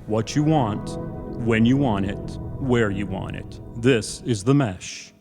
what you want, when you want it, where you want it. This is The Mesh.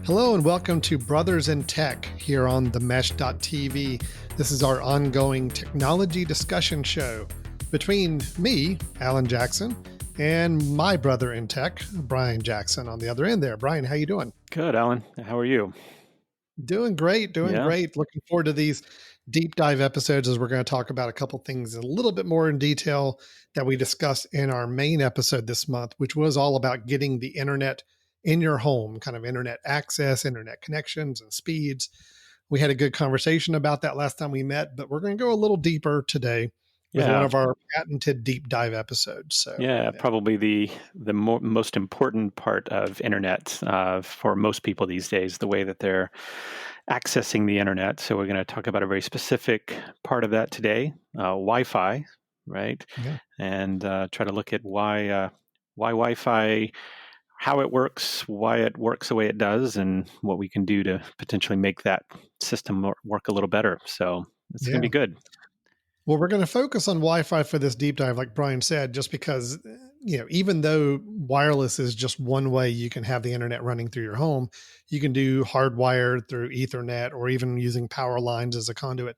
Hello and welcome to Brothers in Tech here on themesh.tv. This is our ongoing technology discussion show between me, Alan Jackson, and my brother in tech, Brian Jackson, on the other end there. Brian, how you doing? Good, Alan. How are you? Doing great. Looking forward to these deep dive episodes as we're going to talk about a couple things a little bit more in detail that we discussed in our main episode this month, which was all about getting the internet in your home, kind of internet access, internet connections and speeds. We had a good conversation about that last time we met, but we're going to go a little deeper today with one of our patented deep dive episodes. So probably the most important part of internet for most people these days, the way that they're accessing the internet. So we're going to talk about a very specific part of that today, Wi-Fi, right? Yeah. And try to look at why Wi-Fi, how it works, why it works the way it does, and what we can do to potentially make that system work a little better. So it's going to be good. Well, we're going to focus on Wi-Fi for this deep dive, like Brian said, just because, even though wireless is just one way you can have the internet running through your home, you can do hardwired through Ethernet or even using power lines as a conduit.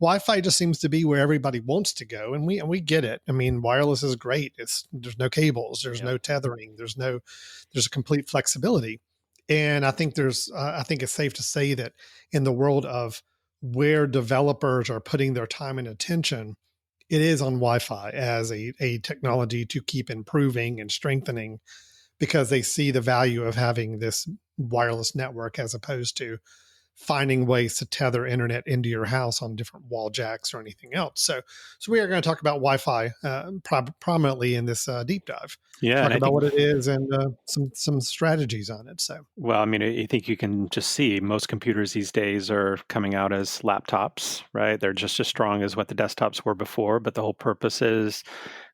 Wi-Fi just seems to be where everybody wants to go, and we get it. I mean, wireless is great. There's no cables, there's no tethering, there's a complete flexibility, and I think it's safe to say that in the world of where developers are putting their time and attention, it is on Wi-Fi as a technology to keep improving and strengthening, because they see the value of having this wireless network as opposed to finding ways to tether internet into your house on different wall jacks or anything else. So we are going to talk about Wi-Fi prominently in this deep dive. Talk about what it is and some strategies on it. So, well, I mean, I think you can just see most computers these days are coming out as laptops, right? They're just as strong as what the desktops were before, but the whole purpose is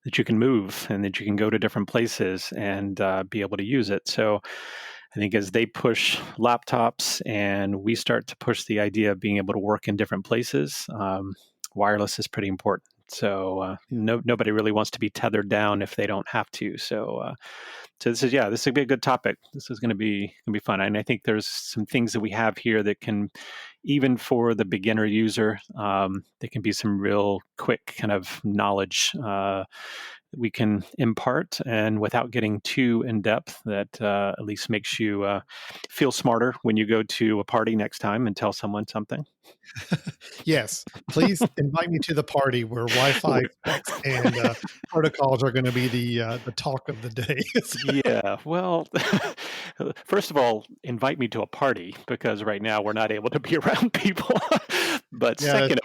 that you can move and that you can go to different places and be able to use it. So I think as they push laptops and we start to push the idea of being able to work in different places, wireless is pretty important. So nobody really wants to be tethered down if they don't have to. So this will be a good topic. This is going to be fun. And I think there's some things that we have here that can, even for the beginner user, there can be some real quick kind of knowledge we can impart, and without getting too in depth, that at least makes you feel smarter when you go to a party next time and tell someone something. Yes, please invite me to the party where Wi-Fi and protocols are going to be the talk of the day. Yeah, well, first of all, invite me to a party, because right now we're not able to be around people. But second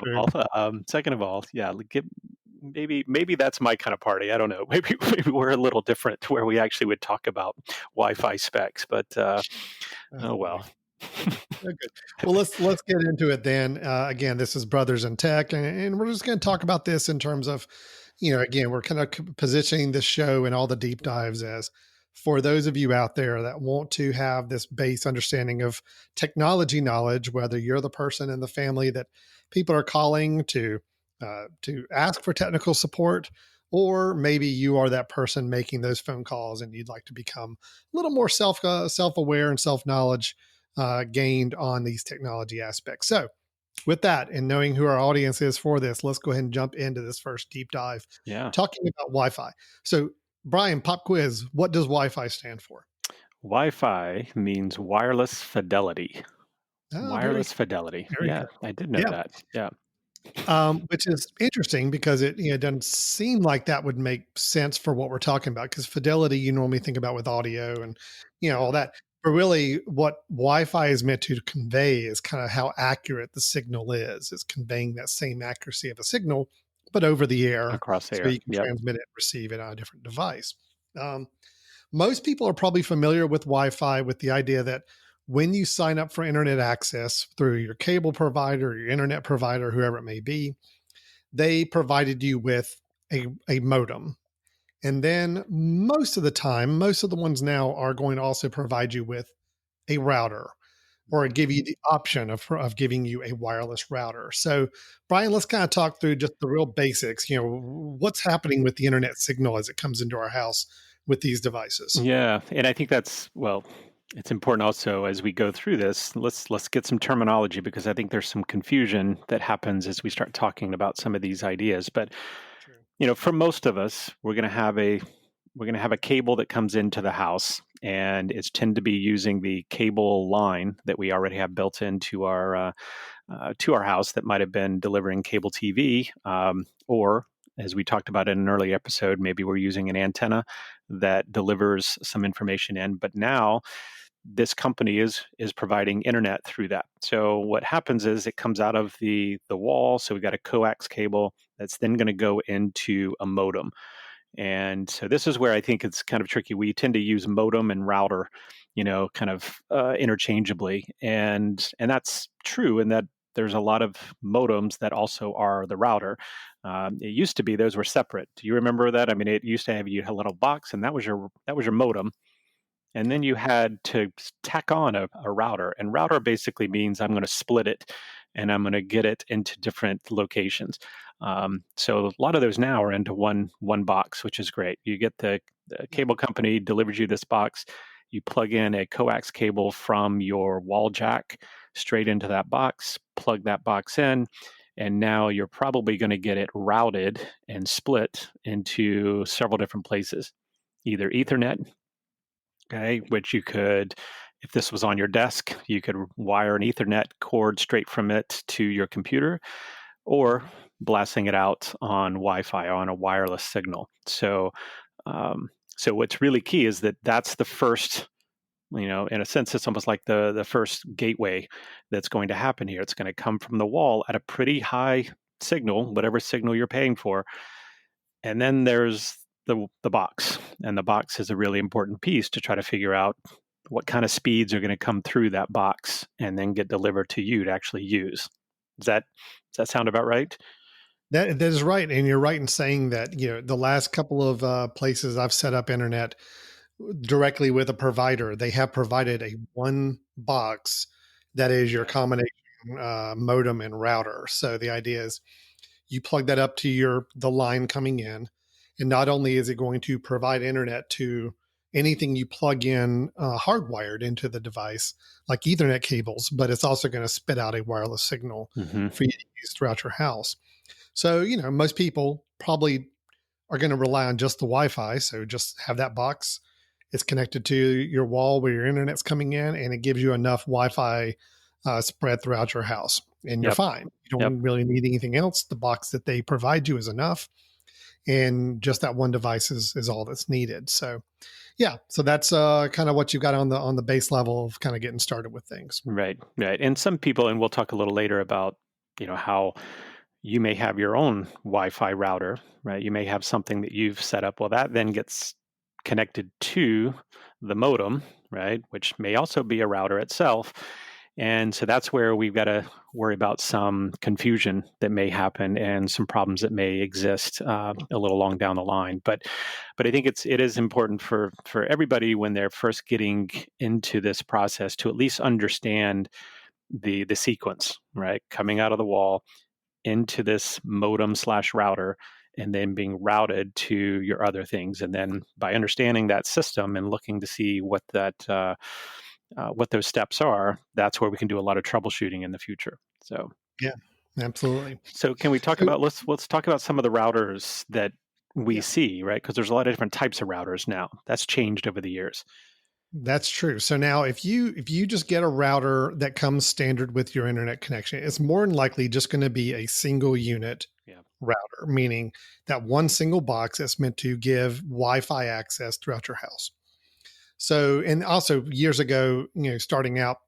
of all, maybe that's my kind of party. I don't know. Maybe we're a little different, where we actually would talk about Wi-Fi specs. But oh well. Good. Well, let's get into it then. Again, this is Brothers in Tech, and we're just going to talk about this in terms of, again, we're kind of positioning this show and all the deep dives as for those of you out there that want to have this base understanding of technology knowledge, whether you're the person in the family that people are calling to ask for technical support, or maybe you are that person making those phone calls and you'd like to become a little more self-aware and self-knowledge gained on these technology aspects. So with that, and knowing who our audience is for this, let's go ahead and jump into this first deep dive, talking about Wi-Fi. So Brian, pop quiz, what does Wi-Fi stand for? Wi-Fi means wireless fidelity. Wireless fidelity. Good. I did know that. Yeah. Which is interesting, because it doesn't seem like that would make sense for what we're talking about, because fidelity you normally think about with audio and all that. But really what Wi-Fi is meant to convey is kind of how accurate the signal is. It's conveying that same accuracy of a signal, but over the air, across the air. So you can transmit it and receive it on a different device. Most people are probably familiar with Wi-Fi with the idea that when you sign up for internet access through your cable provider, your internet provider, whoever it may be, they provided you with a modem. And then most of the time, most of the ones now are going to also provide you with a router or give you the option of giving you a wireless router. So, Brian, let's kind of talk through just the real basics. What's happening with the internet signal as it comes into our house with these devices? Yeah, and I think that's well, it's important also as we go through this. Let's get some terminology because I think there's some confusion that happens as we start talking about some of these ideas. But True. for most of us, we're going to have a cable that comes into the house, and it's tend to be using the cable line that we already have built into our house that might have been delivering cable TV, or as we talked about in an early episode, maybe we're using an antenna that delivers some information in. But now this company is providing internet through that. So what happens is it comes out of the wall. So we got a coax cable that's then going to go into a modem. And so this is where I think it's kind of tricky. We tend to use modem and router, kind of interchangeably, and that's true in that there's a lot of modems that also are the router. It used to be those were separate. Do you remember that? I mean, it used to have you a little box, and that was your modem, and then you had to tack on a router. And router basically means I'm going to split it and I'm going to get it into different locations. So a lot of those now are into one box, which is great. You get the cable company delivers you this box. You plug in a coax cable from your wall jack straight into that box, plug that box in, and now you're probably going to get it routed and split into several different places, either Ethernet, okay, which you could, if this was on your desk, you could wire an Ethernet cord straight from it to your computer, or blasting it out on Wi-Fi on a wireless signal. So what's really key is that that's the first. In a sense, it's almost like the first gateway that's going to happen here. It's going to come from the wall at a pretty high signal, whatever signal you're paying for, and then there's the box, and the box is a really important piece to try to figure out what kind of speeds are going to come through that box and then get delivered to you to actually use. Does that sound about right? That is right, and you're right in saying that. The last couple of places I've set up internet directly with a provider, they have provided a one box that is your combination modem and router. So the idea is you plug that up to the line coming in, and not only is it going to provide internet to anything you plug in hardwired into the device, like Ethernet cables, but it's also going to spit out a wireless signal Mm-hmm. for you to use throughout your house. So, most people probably are going to rely on just the Wi-Fi. So just have that box. It's connected to your wall where your internet's coming in, and it gives you enough Wi-Fi spread throughout your house, and you're Yep. fine. You Yep. don't really need anything else. The box that they provide you is enough, and just that one device is all that's needed. So, yeah. So that's kind of what you got on the base level of kind of getting started with things. Right. Right. And some people, and we'll talk a little later about how you may have your own Wi-Fi router, right? You may have something that you've set up. Well, that then gets connected to the modem, right? Which may also be a router itself. And so that's where we've got to worry about some confusion that may happen and some problems that may exist a little long down the line. But I think it is important for everybody when they're first getting into this process to at least understand the sequence, right? Coming out of the wall into this modem slash router, and then being routed to your other things. And then by understanding that system and looking to see what what those steps are, that's where we can do a lot of troubleshooting in the future. Yeah, absolutely. So can we talk So about let's talk about some of the routers that we yeah, see, right? Because there's a lot of different types of routers now. That's changed over the years. that's true. So now if you just get a router that comes standard with your internet connection, it's more than likely just going to be a single unit Yeah. router, meaning that one single box that's meant to give Wi-Fi access throughout your house. So, and also years ago, starting out,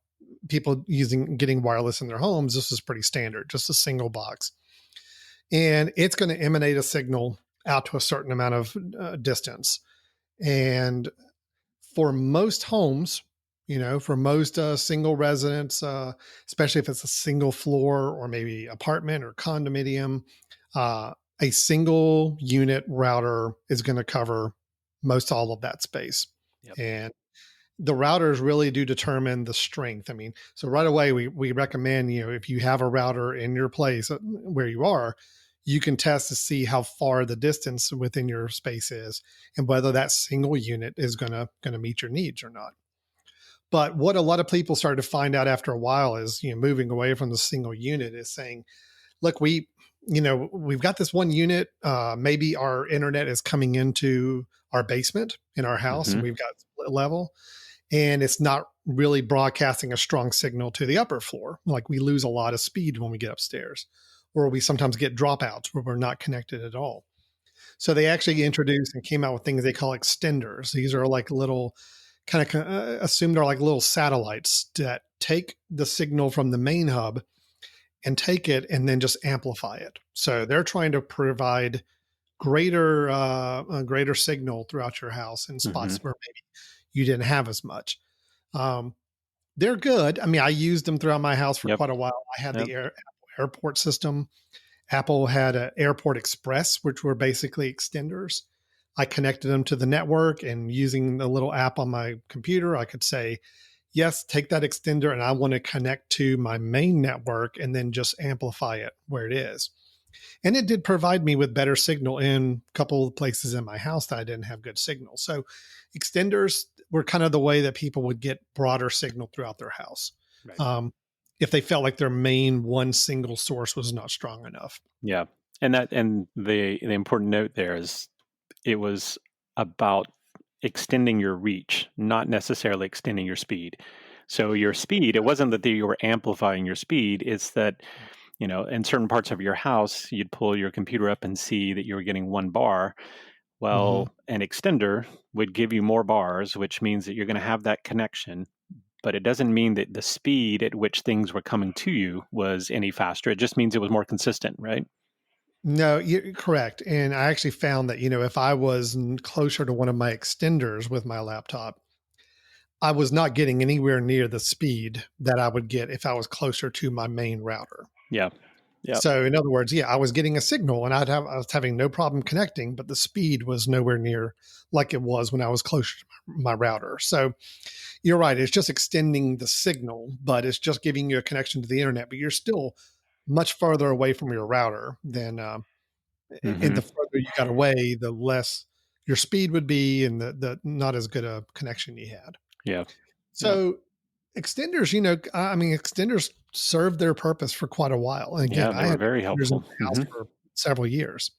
people getting wireless in their homes, this was pretty standard, just a single box. And it's going to emanate a signal out to a certain amount of distance. And for most homes, For most single residents, especially if it's a single floor or maybe apartment or condominium, a single unit router is going to cover most all of that space. Yep. And the routers really do determine the strength. I mean, so right away we recommend, if you have a router in your place where you are, you can test to see how far the distance within your space is and whether that single unit is gonna meet your needs or not. But what a lot of people started to find out after a while is, moving away from the single unit is saying, look, we've got this one unit. Maybe our internet is coming into our basement in our house and Hmm. we've got split level and it's not really broadcasting a strong signal to the upper floor. Like we lose a lot of speed when we get upstairs, or we sometimes get dropouts where we're not connected at all. So they actually introduced and came out with things they call extenders. These are like little kind of assumed are like little satellites that take the signal from the main hub and take it and then just amplify it. So they're trying to provide greater signal throughout your house in Hmm. spots where maybe you didn't have as much. Um, they're good. I mean, I used them throughout my house for Yep. quite a while. I had Yep. the airport system. Apple had an Airport Express, which were basically extenders. I connected them to the network, and using the little app on my computer, I could say, yes, take that extender, and I want to connect to my main network and then just amplify it where it is. And it did provide me with better signal in a couple of places in my house that I didn't have good signal. So extenders were kind of the way that people would get broader signal throughout their house. Right. Um, if they felt like their main one single source was not strong enough. Yeah. And the important note there is it was about extending your reach, not necessarily extending your speed. So your speed, it wasn't that you were amplifying your speed, it's that, in certain parts of your house, you'd pull your computer up and see that you were getting 1 bar. Mm-hmm. Well, an extender would give you more bars, which means that you're going to have that connection, but it doesn't mean that the speed at which things were coming to you was any faster. It just means it was more consistent, right? No, you're correct. And I actually found that, if I was closer to one of my extenders with my laptop, I was not getting anywhere near the speed that I would get if I was closer to my main router. Yeah. Yeah. So in other words, yeah, I was getting a signal and I was having no problem connecting, but the speed was nowhere near like it was when I was closer to my router. So you're right. It's just extending the signal, but it's just giving you a connection to the internet, but you're still much farther away from your router than, and Hmm. the further you got away, the less your speed would be and the not as good a connection you had. Yeah. Yeah. So extenders, I mean, extenders served their purpose for quite a while. And again, Yeah. I They were had very extenders in helpful. my house Hmm. for several years.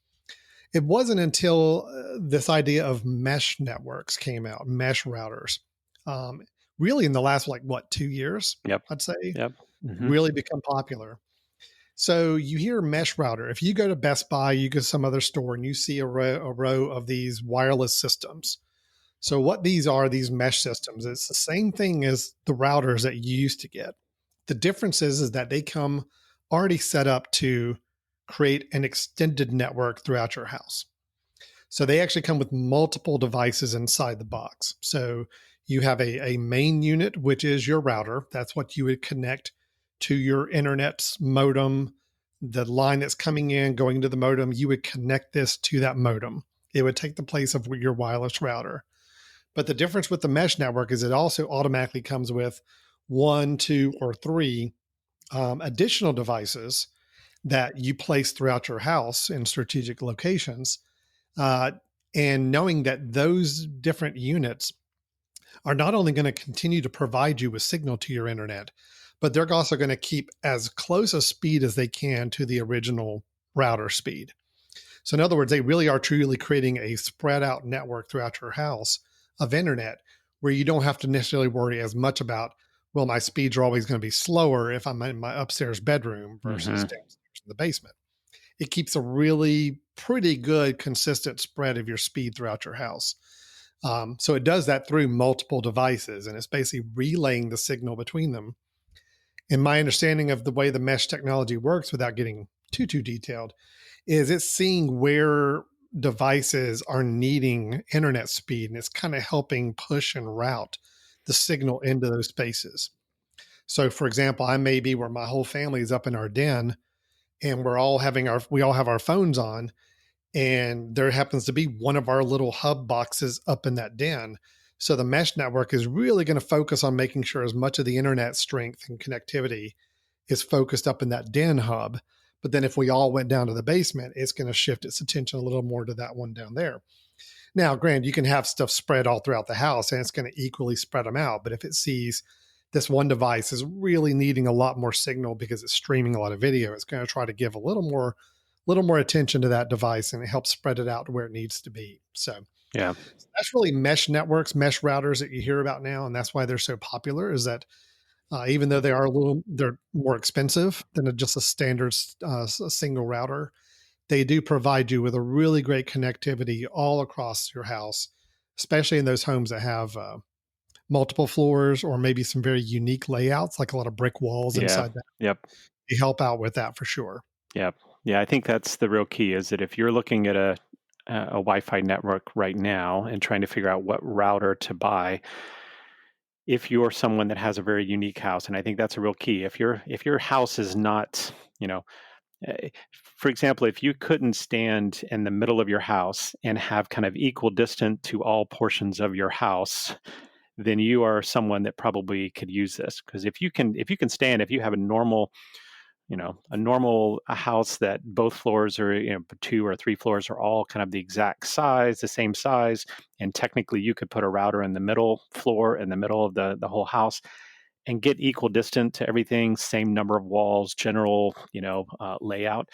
It wasn't until this idea of mesh networks came out, mesh routers, um, really in the last, like, what, 2 years, Yep. I'd say, Yep. Hmm. really become popular. So you hear mesh router. If you go to Best Buy, you go to some other store and you see a row of these wireless systems. So what these are, these mesh systems, it's the same thing as the routers that you used to get. The difference is that they come already set up to create an extended network throughout your house. So they actually come with multiple devices inside the box. So you have a main unit, which is your router. That's what you would connect to your internet's modem. The line that's coming in, going to the modem, you would connect this to that modem. It would take the place of your wireless router. But the difference with the mesh network is it also automatically comes with one, two, or three additional devices that you place throughout your house in strategic locations. Uh, and knowing that those different units are not only going to continue to provide you with signal to your internet, but they're also going to keep as close a speed as they can to the original router speed. So in other words, they really are truly creating a spread out network throughout your house of internet where you don't have to necessarily worry as much about, well, my speeds are always going to be slower if I'm in my upstairs bedroom versus Hmm. downstairs in the basement. It keeps a really pretty good consistent spread of your speed throughout your house. So it does that through multiple devices and it's basically relaying the signal between them. And my understanding of the way the mesh technology works without getting too detailed is it's seeing where devices are needing internet speed and it's kind of helping push and route the signal into those spaces. So for example, I may be where my whole family is up in our den and we all have our phones on, and there happens to be one of our little hub boxes up in that den. So the mesh network is really going to focus on making sure as much of the internet strength and connectivity is focused up in that den hub. But then if we all went down to the basement, it's going to shift its attention a little more to that one down there. Now, granted, you can have stuff spread all throughout the house and it's going to equally spread them out. But if it sees this one device is really needing a lot more signal because it's streaming a lot of video, it's going to try to give a little more attention to that device, and it helps spread it out to where it needs to be. So Yeah. that's really mesh networks, mesh routers that you hear about now. And that's why they're so popular, is that even though they're more expensive than just a standard single router, they do provide you with a really great connectivity all across your house, especially in those homes that have multiple floors or maybe some very unique layouts, like a lot of brick walls Yeah. inside that. Yep. They help out with that for sure. Yep. Yeah. I think that's the real key, is that if you're looking at a Wi-Fi network right now and trying to figure out what router to buy, if you're someone that has a very unique house, and I think that's a real key. If your house is not, for example, if you couldn't stand in the middle of your house and have kind of equal distance to all portions of your house, then you are someone that probably could use this. Because if you have a house that both floors are, 2 or 3 floors are all kind of the exact size, the same size, and technically you could put a router in the middle floor, in the middle of the whole house, and get equal distance to everything, same number of walls, general, layout.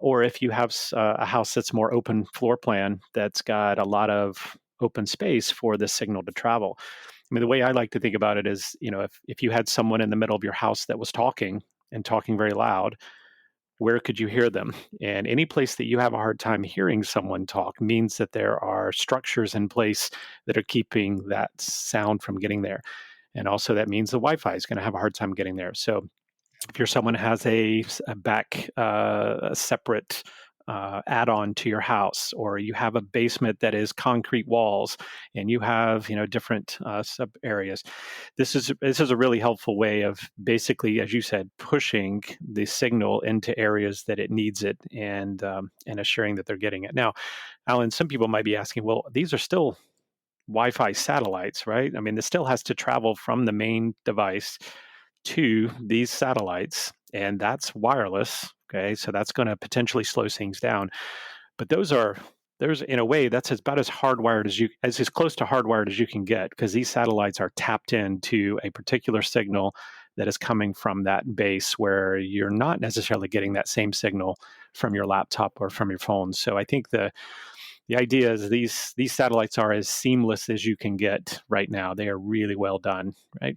Or if you have a house that's more open floor plan, that's got a lot of open space for the signal to travel. I mean, the way I like to think about it is, if you had someone in the middle of your house that was talking and talking very loud, where could you hear them? And any place that you have a hard time hearing someone talk means that there are structures in place that are keeping that sound from getting there. And also that means the Wi-Fi is going to have a hard time getting there. So if you're someone who has a separate add-on to your house, or you have a basement that is concrete walls, and you have different sub areas, this is a really helpful way of basically, as you said, pushing the signal into areas that it needs it, and assuring that they're getting it. Now, Alan, some people might be asking, well, these are still Wi-Fi satellites, right? I mean, this still has to travel from the main device to these satellites, and that's wireless. Okay, so that's going to potentially slow things down. But there's in a way that's about as hardwired as close to hardwired as you can get, because these satellites are tapped into a particular signal that is coming from that base, where you're not necessarily getting that same signal from your laptop or from your phone. So I think the idea is these satellites are as seamless as you can get right now. They are really well done, right?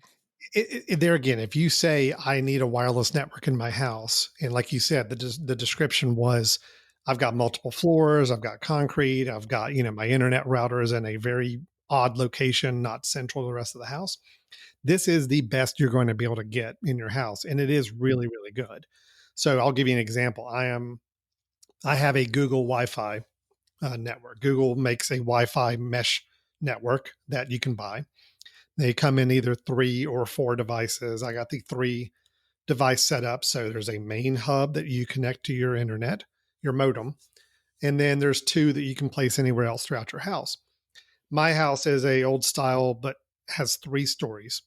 There again, if you say I need a wireless network in my house, and like you said, the description was, I've got multiple floors, I've got concrete, I've got, my internet router is in a very odd location, not central to the rest of the house. This is the best you're going to be able to get in your house, and it is really, really good. So I'll give you an example. I have a Google Wi-Fi network. Google makes a Wi-Fi mesh network that you can buy. They come in either 3 or 4 devices. I got the 3 device setup. So there's a main hub that you connect to your internet, your modem, and then there's 2 that you can place anywhere else throughout your house. My house is a old style, but has 3 stories.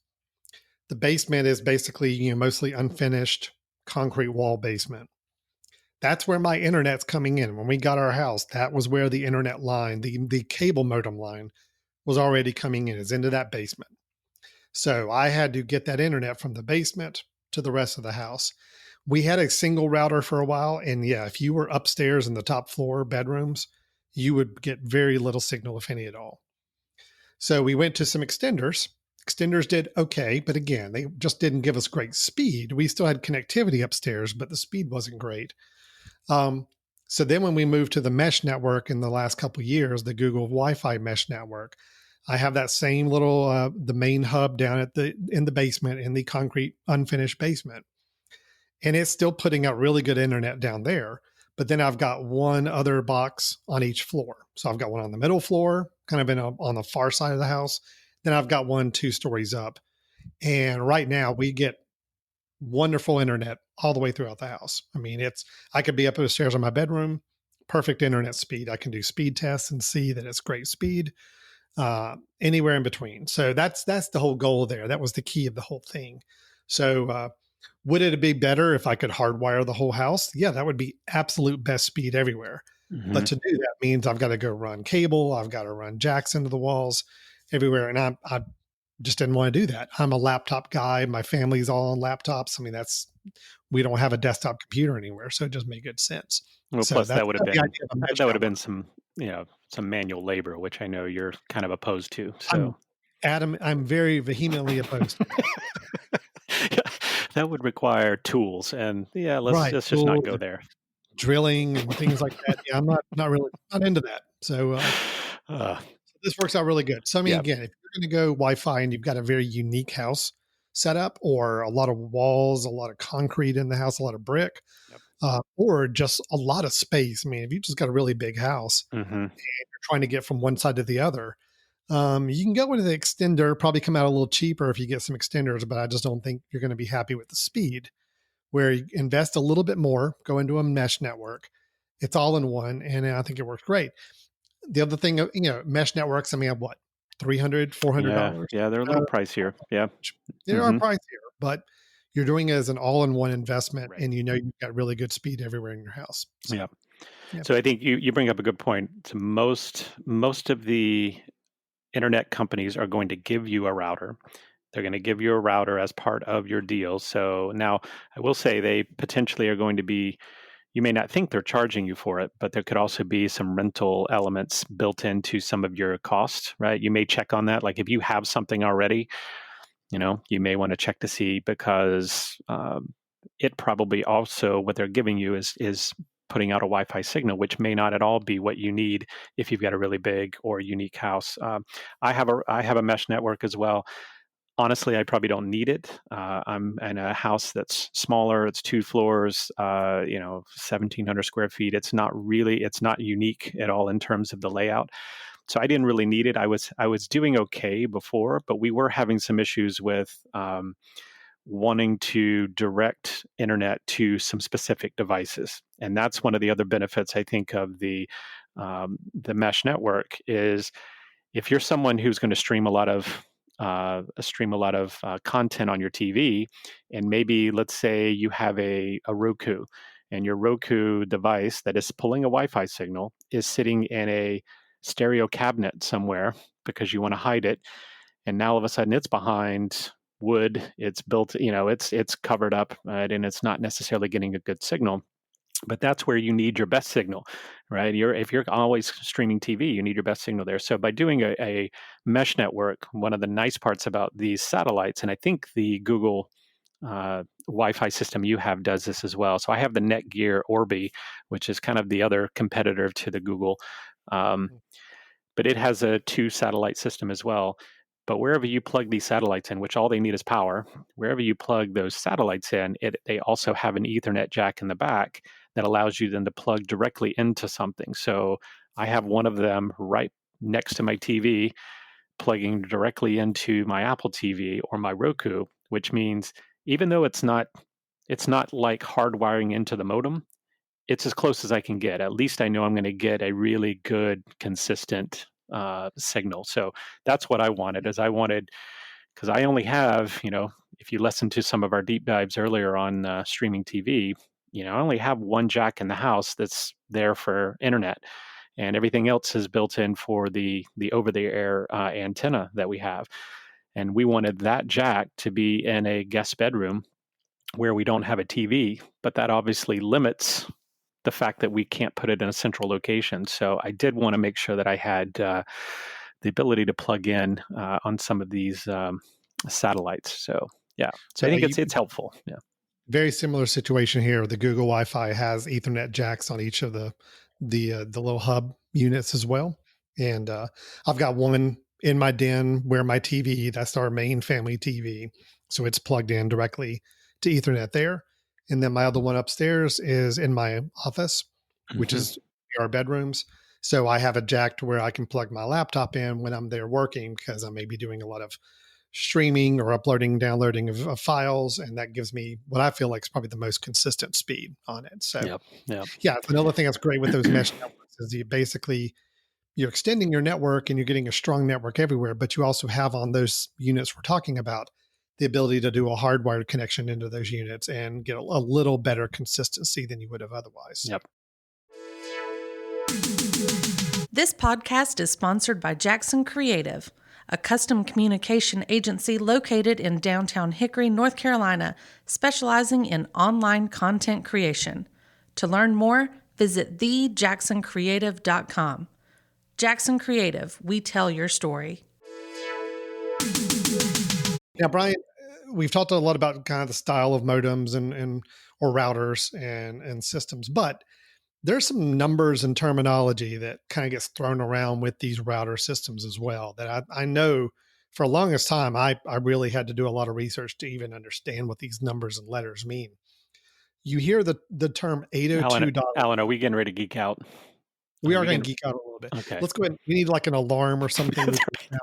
The basement is basically, mostly unfinished concrete wall basement. That's where my internet's coming in. When we got our house, that was where the internet line, the cable modem line, was already coming in, is into that basement. So I had to get that internet from the basement to the rest of the house. We had a single router for a while. And yeah, if you were upstairs in the top floor bedrooms, you would get very little signal, if any at all. So we went to some extenders. Extenders did okay, but again, they just didn't give us great speed. We still had connectivity upstairs, but the speed wasn't great. So then when we moved to the mesh network in the last couple of years, the Google Wi-Fi mesh network, I have that same little, the main hub down in the basement, in the concrete unfinished basement. And it's still putting out really good internet down there. But then I've got one other box on each floor. So I've got one on the middle floor, kind of on the far side of the house. Then I've got one 2 stories up. And right now we get wonderful internet all the way throughout the house. I mean, I could be up the stairs in my bedroom, perfect internet speed. I can do speed tests and see that it's great speed anywhere in between. So that's the whole goal there. That was the key of the whole thing. So would it be better if I could hardwire the whole house? Yeah, that would be absolute best speed everywhere. Hmm. But to do that means I've got to go run cable. I've got to run jacks into the walls everywhere. And I just didn't want to do that. I'm a laptop guy. My family's all on laptops. I mean, we don't have a desktop computer anywhere. So it just made good sense. Well, So plus that's that the idea of a mesh would have been network. some, some manual labor, which I know you're kind of opposed to. I'm So I'm very vehemently opposed to that. that would require tools, and yeah, Right. let's just not Tools go and there. drilling and things like that. Yeah, I'm not really not into that. So Uh, this works out really good. So I mean, yeah. again, if you're going to go Wi-Fi and you've got a very unique house setup, or a lot of walls, a lot of concrete in the house, a lot of brick, Yep. or just a lot of space. I mean, if you just got a really big house Hmm. and you're trying to get from one side to the other, you can go with the extender. Probably come out a little cheaper if you get some extenders, but I just don't think you're going to be happy with the speed. Where you invest a little bit more, go into a mesh network. It's all in one, and I think it works great. The other thing, mesh networks, I mean, what, 300, Yeah, $400? yeah, they're a little pricier. Yeah. They are Hmm. pricier, but you're doing it as an all-in-one investment, Right. and you've got really good speed everywhere in your house. Yeah. So, yeah. So I think you bring up a good point. So most of the internet companies are going to give you a router. They're going to give you a router as part of your deal. So now I will say they potentially are going to be, you may not think they're charging you for it, but there could also be some rental elements built into some of your costs, right? You may check on that. Like if you have something already, you may want to check to see because it probably also what they're giving you is putting out a Wi-Fi signal, which may not at all be what you need if you've got a really big or unique house. I have a mesh network as well. Honestly, I probably don't need it. I'm in a house that's smaller. It's 2 floors, 1,700 square feet. It's not unique at all in terms of the layout. So I didn't really need it. I was doing okay before, but we were having some issues with wanting to direct internet to some specific devices, and that's one of the other benefits I think of the mesh network is if you're someone who's going to stream a lot of content on your TV, and maybe let's say you have a Roku, and your Roku device that is pulling a Wi-Fi signal is sitting in a stereo cabinet somewhere because you want to hide it, and now all of a sudden it's behind wood, it's built, it's covered up, and it's not necessarily getting a good signal. But that's where you need your best signal, right? If you're always streaming TV, you need your best signal there. So by doing a mesh network, one of the nice parts about these satellites, and I think the Google Wi-Fi system you have does this as well. So I have the Netgear Orbi, which is kind of the other competitor to the Google, um, but it has a 2 satellite system as well. But wherever you plug these satellites in, which all they need is power, wherever you plug those satellites in, they also have an Ethernet jack in the back that allows you then to plug directly into something. So I have one of them right next to my TV, plugging directly into my Apple TV or my Roku, which means even though it's not like hardwiring into the modem, it's as close as I can get. At least I know I'm going to get a really good, consistent signal. So that's what I wanted. Is I wanted because I only have, if you listen to some of our deep dives earlier on streaming TV, I only have one jack in the house that's there for internet, and everything else is built in for the over the air antenna that we have. And we wanted that jack to be in a guest bedroom where we don't have a TV, but that obviously limits the fact that we can't put it in a central location. So I did want to make sure that I had the ability to plug in on some of these satellites. So yeah, so I So think it's helpful. Yeah. very similar situation here. The Google Wi-Fi has Ethernet jacks on each of the little hub units as well, and I've got one in my den where my TV, that's our main family TV, so it's plugged in directly to Ethernet there, and then my other one upstairs is in my office, which Hmm. is our bedrooms. So I have a jack to where I can plug my laptop in when I'm there working, because I may be doing a lot of streaming or uploading, downloading of files. And that gives me what I feel like is probably the most consistent speed on it. So Yep. Yep. yeah, another thing that's great with those mesh networks is you're extending your network and you're getting a strong network everywhere, but you also have on those units we're talking about the ability to do a hardwired connection into those units and get a little better consistency than you would have otherwise. Yep. This podcast is sponsored by Jackson Creative, a custom communication agency located in downtown Hickory, North Carolina, specializing in online content creation. To learn more, visit thejacksoncreative.com. Jackson Creative, we tell your story. Now, Brian, we've talked a lot about kind of the style of modems and or routers and systems, but there's some numbers and terminology that kind of gets thrown around with these router systems as well, that I know for the longest time, I really had to do a lot of research to even understand what these numbers and letters mean. You hear the term 802. Alan, are we getting ready to geek out? We are going to geek out a little bit. Okay. Let's go ahead. We need like an alarm or something.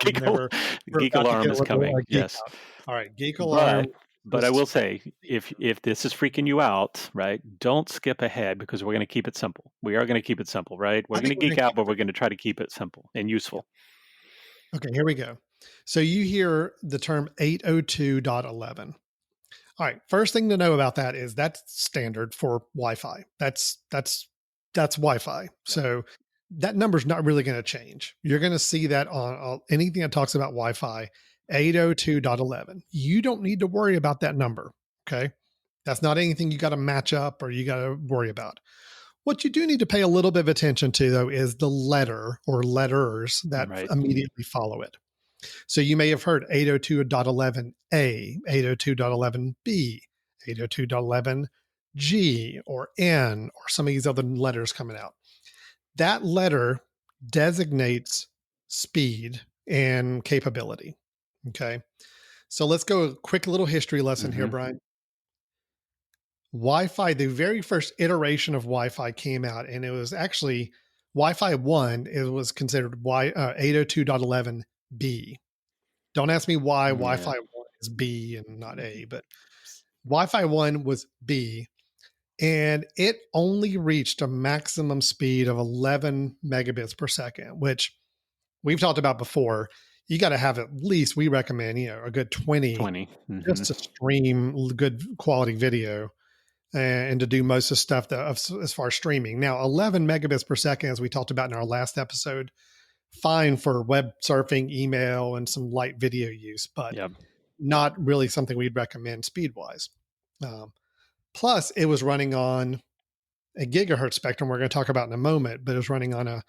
Geek alarm is coming. Yes. Out. All right. Geek alarm. But I will say, if this is freaking you out, right, don't skip ahead, because we're going to keep it simple. We are going to keep it simple, right? We're going to geek out, but we're going to try to keep it simple and useful. Okay, here we go. So you hear the term 802.11. All right. First thing to know about that is that's standard for Wi-Fi. That's Wi-Fi. So that number's not really going to change. You're going to see that on anything that talks about Wi-Fi, 802.11. You don't need to worry about that number. Okay. That's not anything you got to match up or you got to worry about. What you do need to pay a little bit of attention to, though, is the letter or letters that immediately follow it. So you may have heard 802.11a, 802.11b, 802.11g, or n, or some of these other letters coming out. That letter designates speed and capability. Okay. So let's go a quick little history lesson here, Brian. Wi-Fi, the very first iteration of Wi-Fi came out, and it was actually Wi-Fi 1. It was considered 802.11b. Don't ask me why Wi-Fi 1 is B and not A, but Wi-Fi 1 was B, and it only reached a maximum speed of 11 megabits per second, which we've talked about before. You got to have at least, we recommend, a good 20. Just to stream good quality video and to do most of the stuff as far as streaming. Now, 11 megabits per second, as we talked about in our last episode, fine for web surfing, email, and some light video use, but not really something we'd recommend speed-wise. Plus, it was running on a gigahertz spectrum we're going to talk about in a moment, but it was running on a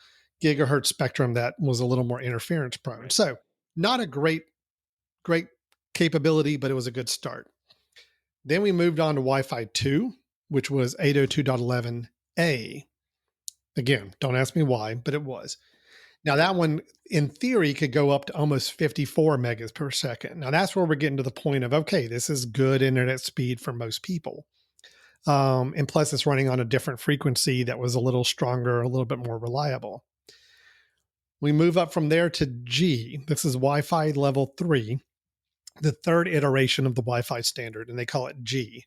gigahertz spectrum that was a little more interference prone. So not a great capability, but it was a good start. Then we moved on to Wi-Fi 2, which was 802.11a. Again, don't ask me why, but it was. Now that one, in theory, could go up to almost 54 megas per second. Now that's where we're getting to the point of, okay, this is good internet speed for most people. And plus it's running on a different frequency that was a little stronger, a little bit more reliable. We move up from there to G. This is Wi-Fi level 3, the third iteration of the Wi-Fi standard, and they call it G.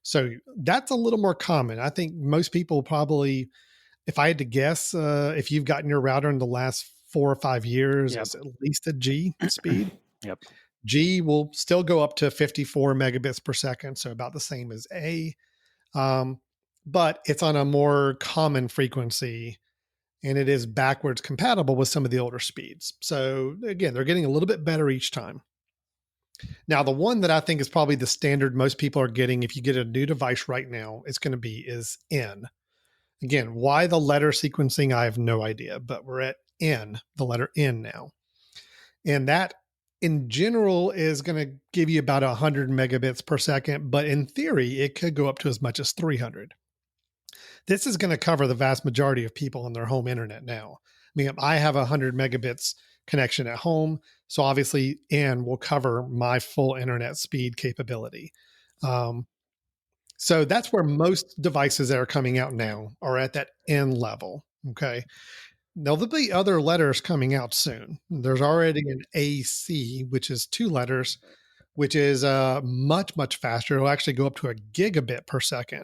So that's a little more common. I think most people probably, if I had to guess, if you've gotten your router in the last 4 or 5 years, it's at least a G speed. G will still go up to 54 megabits per second, so about the same as A. But it's on a more common frequency, and it is backwards compatible with some of the older speeds. So again, they're getting a little bit better each time. Now, the one that I think is probably the standard most people are getting, if you get a new device right now, it's going to be is N. Again, why the letter sequencing, I have no idea, but we're at N, the letter N now. And that in general is going to give you about 100 megabits per second, but in theory, it could go up to as much as 300. This is going to cover the vast majority of people on their home internet now. I mean, I have 100 megabits connection at home, so obviously N will cover my full internet speed capability. So that's where most devices that are coming out now are at that N level. Okay. Now, there'll be other letters coming out soon. There's already an AC, which is 2 letters, which is much, much faster. It'll actually go up to a gigabit per second.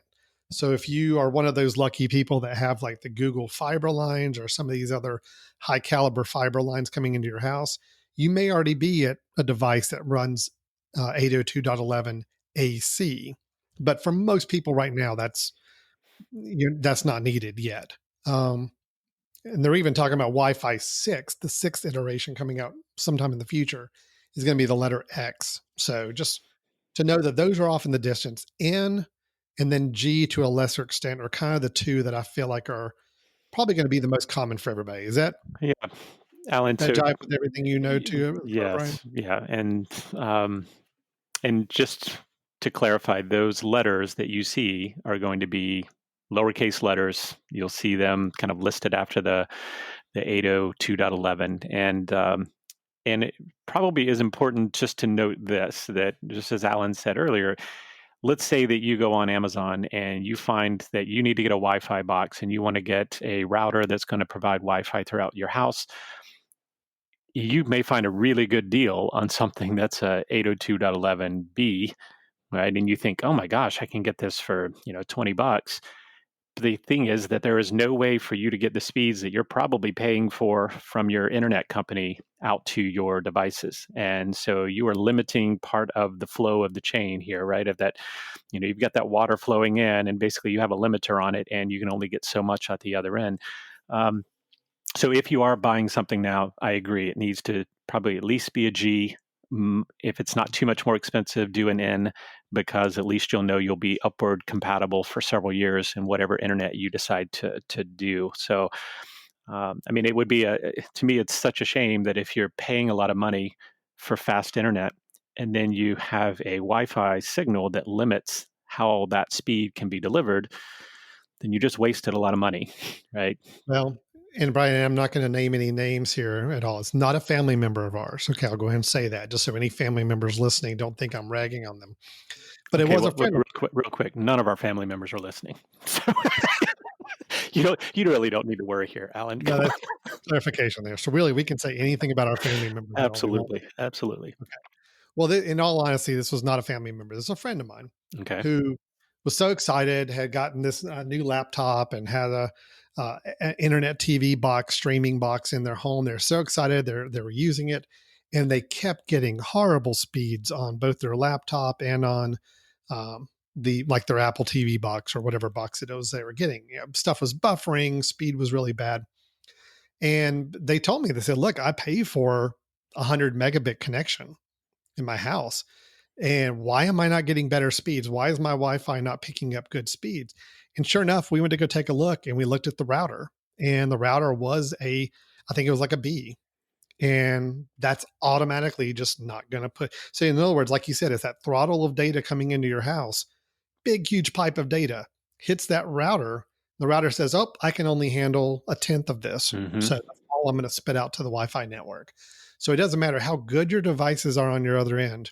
So if you are one of those lucky people that have like the Google fiber lines or some of these other high caliber fiber lines coming into your house, you may already be at a device that runs 802.11 AC. But for most people right now, that's not needed yet. And they're even talking about Wi-Fi 6, the sixth iteration coming out sometime in the future is going to be the letter X. So just to know that those are off in the distance. N and then G to a lesser extent are kind of the two that I feel like are probably going to be the most common for everybody. Is that Yeah, Alan. that So jive with everything you know too, Brian? yes, yeah, and just to clarify, those letters that you see are going to be lowercase letters. You'll see them kind of listed after the 802.11, and it probably is important just to note this, that just as Alan said earlier, let's say that you go on Amazon and you find that you need to get a Wi-Fi box and you want to get a router that's going to provide Wi-Fi throughout your house. You may find a really good deal on something that's a 802.11b, right? And you think, oh my gosh, I can get this for, $20. The thing is that there is no way for you to get the speeds that you're probably paying for from your internet company out to your devices. And so you are limiting part of the flow of the chain here, right? Of that, you've got that water flowing in, and basically you have a limiter on it, and you can only get so much at the other end. So if you are buying something now, I agree, it needs to probably at least be a G. If it's not too much more expensive, do an N, because at least you'll know you'll be upward compatible for several years in whatever internet you decide to do. So, it would be to me, it's such a shame that if you're paying a lot of money for fast internet and then you have a Wi-Fi signal that limits how that speed can be delivered, then you just wasted a lot of money, right? Well, and Brian, I'm not going to name any names here at all. It's not a family member of ours. Okay, I'll go ahead and say that just so any family members listening don't think I'm ragging on them. But it Okay, was well, a friend of real quick, none of our family members are listening. So you really don't need to worry here, Alan. no, that's clarification there. So really, we can say anything about our family members at all we want. Absolutely. Well, in all honesty, this was not a family member. This is a friend of mine Okay. who was so excited, had gotten this new laptop and had an internet TV box, streaming box in their home. They're so excited. They were using it, and they kept getting horrible speeds on both their laptop and on their Apple TV box or whatever box it was they were getting. Stuff was buffering, speed was really bad. And they told me, they said, look, I pay for 100 megabit connection in my house. And why am I not getting better speeds? Why is my Wi-Fi not picking up good speeds? And sure enough, we went to go take a look and we looked at the router, and the router was I think it was like a B. And that's automatically just not going to put. So in other words, like you said, it's that throttle of data coming into your house, big, huge pipe of data hits that router. The router says, oh, I can only handle a tenth of this. Mm-hmm. So that's all I'm going to spit out to the Wi-Fi network. So it doesn't matter how good your devices are on your other end.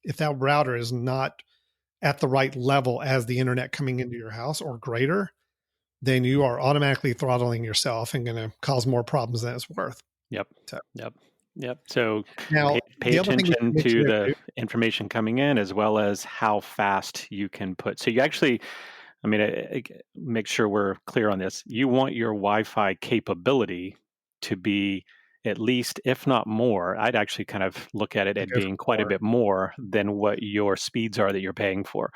If that router is not at the right level as the internet coming into your house or greater, then you are automatically throttling yourself and going to cause more problems than it's worth. Yep. So, Yep. So now, pay the other thing attention we to mentioned the information coming in, as well as how fast you can put. So you actually, make sure we're clear on this. You want your Wi-Fi capability to be at least, if not more, I'd actually kind of look at it at being quite a bit more than what your speeds are that you're paying for.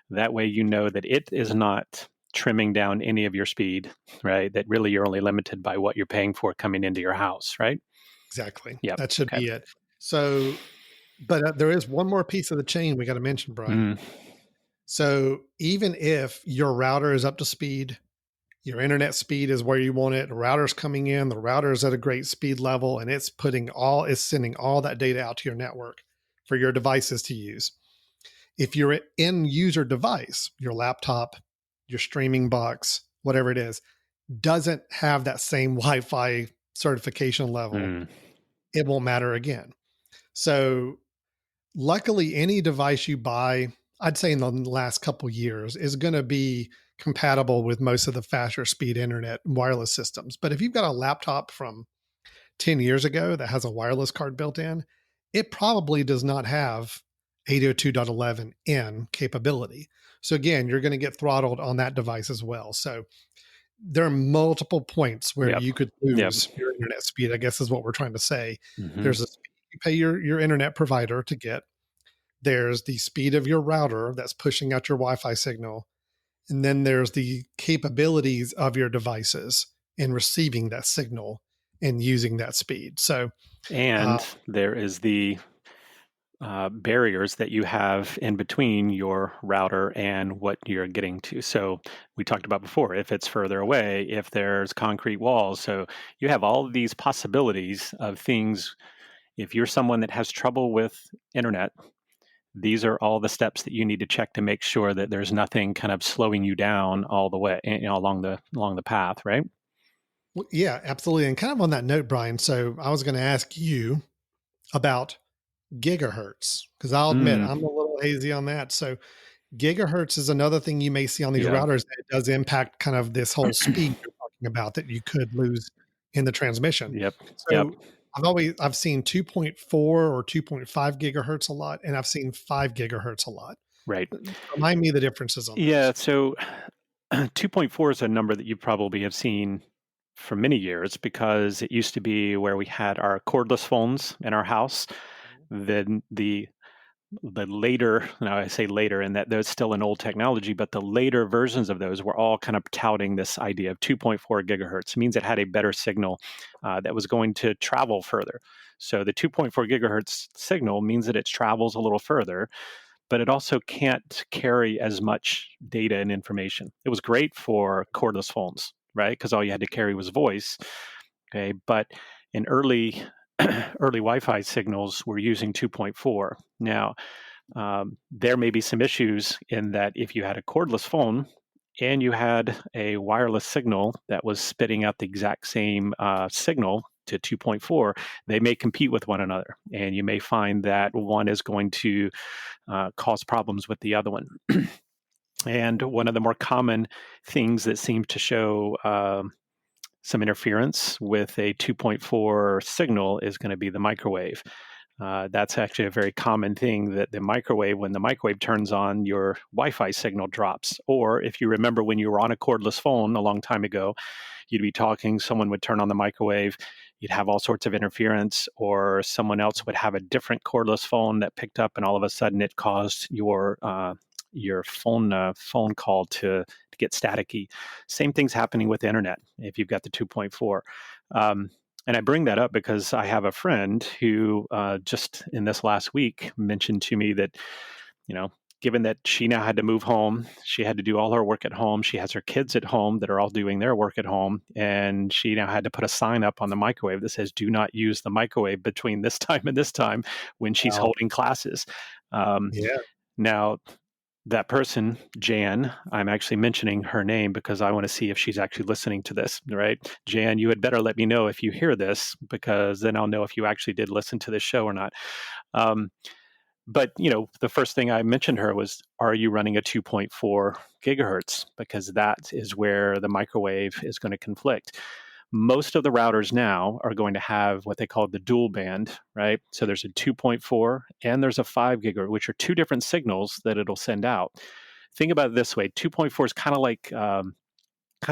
That way, you know that it is not trimming down any of your speed, right? That really you're only limited by what you're paying for coming into your house, right? Exactly. Yeah. That should be it. So, but there is one more piece of the chain we got to mention, Brian. So even if your router is up to speed, your internet speed is where you want it, the router's coming in, the router is at a great speed level, and it's sending all that data out to your network for your devices to use. If your end user device, your laptop, your streaming box, whatever it is, doesn't have that same Wi-Fi certification level, it won't matter again. So luckily, any device you buy, I'd say in the last couple of years, is going to be compatible with most of the faster speed internet wireless systems. But if you've got a laptop from 10 years ago that has a wireless card built in, it probably does not have 802.11n capability. So again, you're going to get throttled on that device as well. So there are multiple points where Yep. you could Yep. lose your internet speed, I guess is what we're trying to say. Mhm. There's a speed you pay your internet provider to get. There's the speed of your router that's pushing out your Wi-Fi signal. And then there's the capabilities of your devices in receiving that signal and using that speed. So, And there is the barriers that you have in between your router and what you're getting to. So we talked about before, if it's further away, if there's concrete walls. So you have all of these possibilities of things. If you're someone that has trouble with internet, these are all the steps that you need to check to make sure that there's nothing kind of slowing you down all the way, along the path, right? yeah, absolutely. And kind of on that note, Brian, so I was going to ask you about gigahertz because I'll admit Mm, I'm a little hazy on that. So gigahertz is another thing you may see on these yeah. routers that it does impact kind of this whole speed you're talking about that you could lose in the transmission. Yep. Yep. So I've seen 2.4 or 2.5 gigahertz a lot, and I've seen 5 gigahertz a lot. Right. Remind me the differences on Yeah. those. So 2.4 is a number that you probably have seen for many years because it used to be where we had our cordless phones in our house. Then the later, now I say later, and that there's still an old technology, but the later versions of those were all kind of touting this idea of 2.4 gigahertz. It means it had a better signal that was going to travel further. So the 2.4 gigahertz signal means that it travels a little further, but it also can't carry as much data and information. It was great for cordless phones, right? Because all you had to carry was voice. Okay, but in early early Wi-Fi signals were using 2.4. Now, there may be some issues in that if you had a cordless phone and you had a wireless signal that was spitting out the exact same signal to 2.4, they may compete with one another. And you may find that one is going to cause problems with the other one. And one of the more common things that seem to show some interference with a 2.4 signal is going to be the microwave. That's actually a very common thing that when the microwave turns on, your Wi-Fi signal drops. Or if you remember when you were on a cordless phone a long time ago, you'd be talking, someone would turn on the microwave, you'd have all sorts of interference, or someone else would have a different cordless phone that picked up, and all of a sudden it caused your phone call to get staticky. Same thing's happening with the internet if you've got the 2.4. And I bring that up because I have a friend who just in this last week mentioned to me that, given that she now had to move home, she had to do all her work at home. She has her kids at home that are all doing their work at home. And she now had to put a sign up on the microwave that says, do not use the microwave between this time and this time when she's Wow. holding classes. Yeah. Now, that person, Jan, I'm actually mentioning her name because I want to see if she's actually listening to this, right? Jan, you had better let me know if you hear this because then I'll know if you actually did listen to this show or not. But, the first thing I mentioned her was, are you running a 2.4 gigahertz? Because that is where the microwave is going to conflict. Most of the routers now are going to have what they call the dual band, right? So there's a 2.4 and there's a 5 gigahertz, which are two different signals that it'll send out. Think about it this way: 2.4 is kind of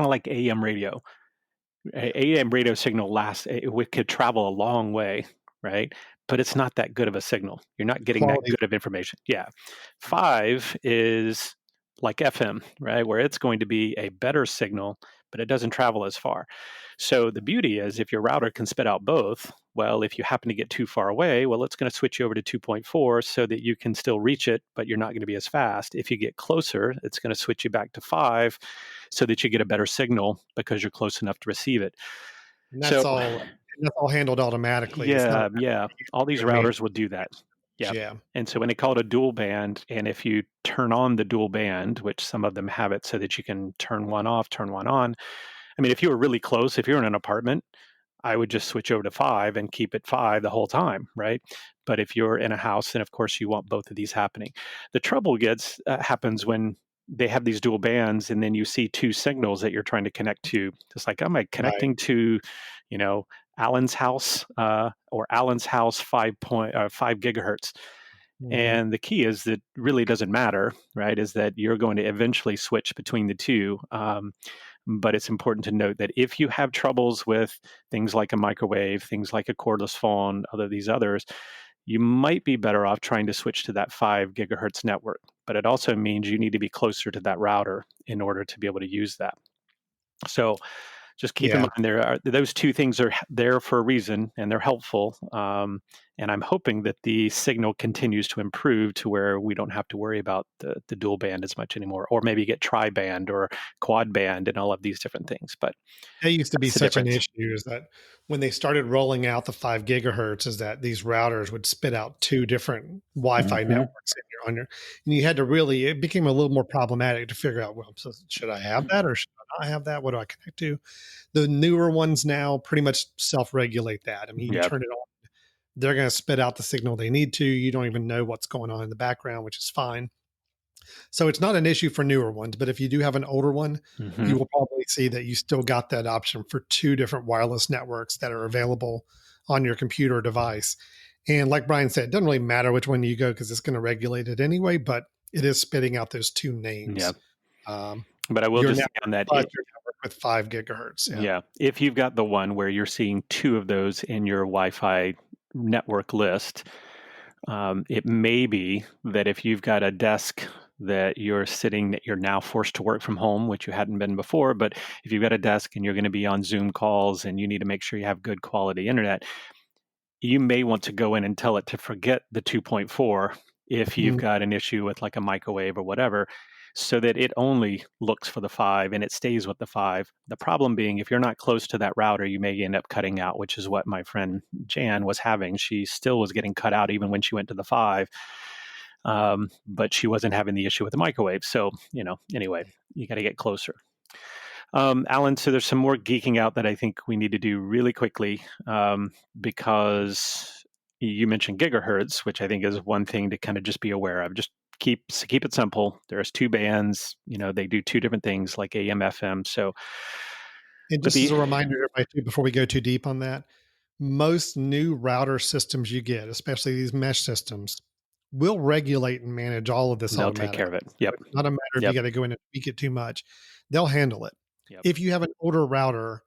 like AM radio. AM radio signal it could travel a long way, right? But it's not that good of a signal. You're not getting that Quality. good of information. Yeah. 5 is like FM, right? Where it's going to be a better signal, but it doesn't travel as far. So the beauty is if your router can spit out both, well, if you happen to get too far away, well, it's going to switch you over to 2.4 so that you can still reach it, but you're not going to be as fast. If you get closer, it's going to switch you back to 5 so that you get a better signal because you're close enough to receive it. And So, that's all handled automatically. It's not yeah, all these man. routers will do that. Yeah. Yeah. And so when they call it a dual band, and if you turn on the dual band, which some of them have it so that you can turn one off, turn one on. I mean, if you were really close, if you're in an apartment, I would just switch over to 5 and keep it 5 the whole time, right? But if you're in a house, then of course you want both of these happening. The trouble happens when they have these dual bands, and then you see two signals that you're trying to connect to. It's like, am I Right. connecting to, you know, Alan's house or Alan's house 5 gigahertz? Mhm. And the key is that really doesn't matter, right? Is that you're going to eventually switch between the two. But it's important to note that if you have troubles with things like a microwave, things like a cordless phone, other these others, you might be better off trying to switch to that 5 gigahertz network. But it also means you need to be closer to that router in order to be able to use that. So just keep in Yeah. mind those two things are there for a reason, and they're helpful. And I'm hoping that the signal continues to improve to where we don't have to worry about the dual band as much anymore, or maybe get tri-band or quad band and all of these different things. But That used to be that's the such an difference. issue, is that when they started rolling out the 5 gigahertz, is that these routers would spit out two different Wi-Fi Mhm. networks and you had to really, it became a little more problematic to figure out, well, so should I have that or should I not have that? What do I connect to? The newer ones now pretty much self-regulate that. I mean, you Yeah. turn it on, they're going to spit out the signal they need to. You don't even know what's going on in the background, which is fine. So it's not an issue for newer ones, but if you do have an older one, Mhm. you will probably see that you still got that option for two different wireless networks that are available on your computer device. And like Brian said, it doesn't really matter which one you go because it's going to regulate it anyway, but it is spitting out those two Yeah. names. Um, But I will your just network say on that, plus your network with 5 gigahertz. Yeah. yeah, if you've got the one where you're seeing two of those in your Wi-Fi network list, it may be that if you've got a desk that you're now forced to work from home, which you hadn't been before, but if you've got a desk and you're going to be on Zoom calls and you need to make sure you have good quality internet, you may want to go in and tell it to forget the 2.4 if you've Mm, got an issue with like a microwave or whatever, so that it only looks for the 5 and it stays with the 5. The problem being, if you're not close to that router, you may end up cutting out, which is what my friend Jan was having. She still was getting cut out even when she went to the 5, but she wasn't having the issue with the microwave. So, anyway, you got to get closer. Alan, so there's some more geeking out that I think we need to do really quickly, because you mentioned gigahertz, which I think is one thing to kind of just be aware of. Just keep it simple. There's two bands. They do two different things, like AM, FM. So, And but just as the a reminder, everybody, too, before we go too deep on that, most new router systems you get, especially these mesh systems, will regulate and manage all of this they'll take care of automatically. it. So Yep. it's not a matter of you Yep. got to go in and tweak it too much. They'll handle it. Yep. If you have an older router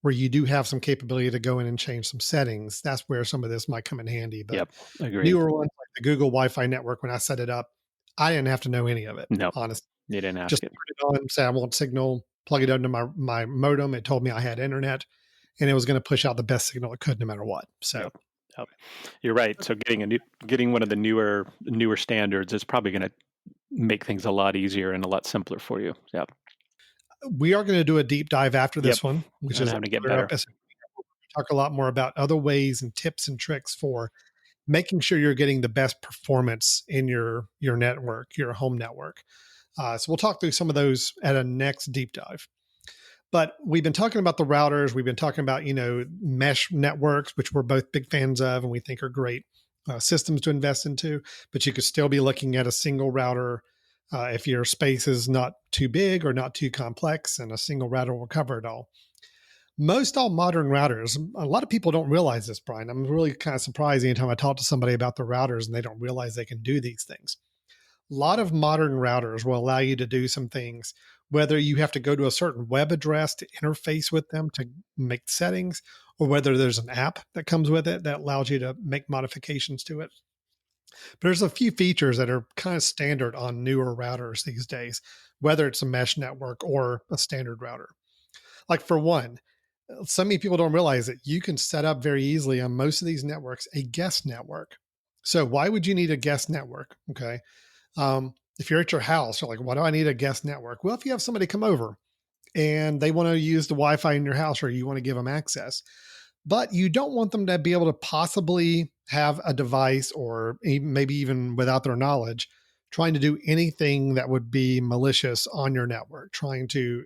where you do have some capability to go in and change some settings, that's where some of this might come in handy. But Yep. Agreed. newer ones like the Google Wi-Fi network, when I set it up, I didn't have to know any of it, No, honestly. you didn't ask Just it. put it on, say I want signal, plug it into my modem. It told me I had internet and it was going to push out the best signal it could no matter what. So Yep. Yep. You're right. So getting one of the newer standards is probably going to make things a lot easier and a lot simpler for you. Yep. we are going to do a deep dive after Yep. this one, which And is having to get another better. episode. We'll talk a lot more about other ways and tips and tricks for making sure you're getting the best performance in your network, your home network. So we'll talk through some of those at a next deep dive. But we've been talking about the routers. We've been talking about, mesh networks, which we're both big fans of and we think are great systems to invest into. But you could still be looking at a single router if your space is not too big or not too complex, and a single router will cover it all. Most all modern routers, a lot of people don't realize this, Brian. I'm really kind of surprised anytime I talk to somebody about the routers and they don't realize they can do these things. A lot of modern routers will allow you to do some things, whether you have to go to a certain web address to interface with them to make settings, or whether there's an app that comes with it that allows you to make modifications to it. But there's a few features that are kind of standard on newer routers these days, whether it's a mesh network or a standard router. Like for one, so many people don't realize that you can set up very easily on most of these networks a guest network. So why would you need a guest network? Okay. If you're at your house, you're like, why do I need a guest network? Well, if you have somebody come over and they want to use the Wi-Fi in your house, or you want to give them access, but you don't want them to be able to possibly have a device, or maybe even without their knowledge, trying to do anything that would be malicious on your network, trying to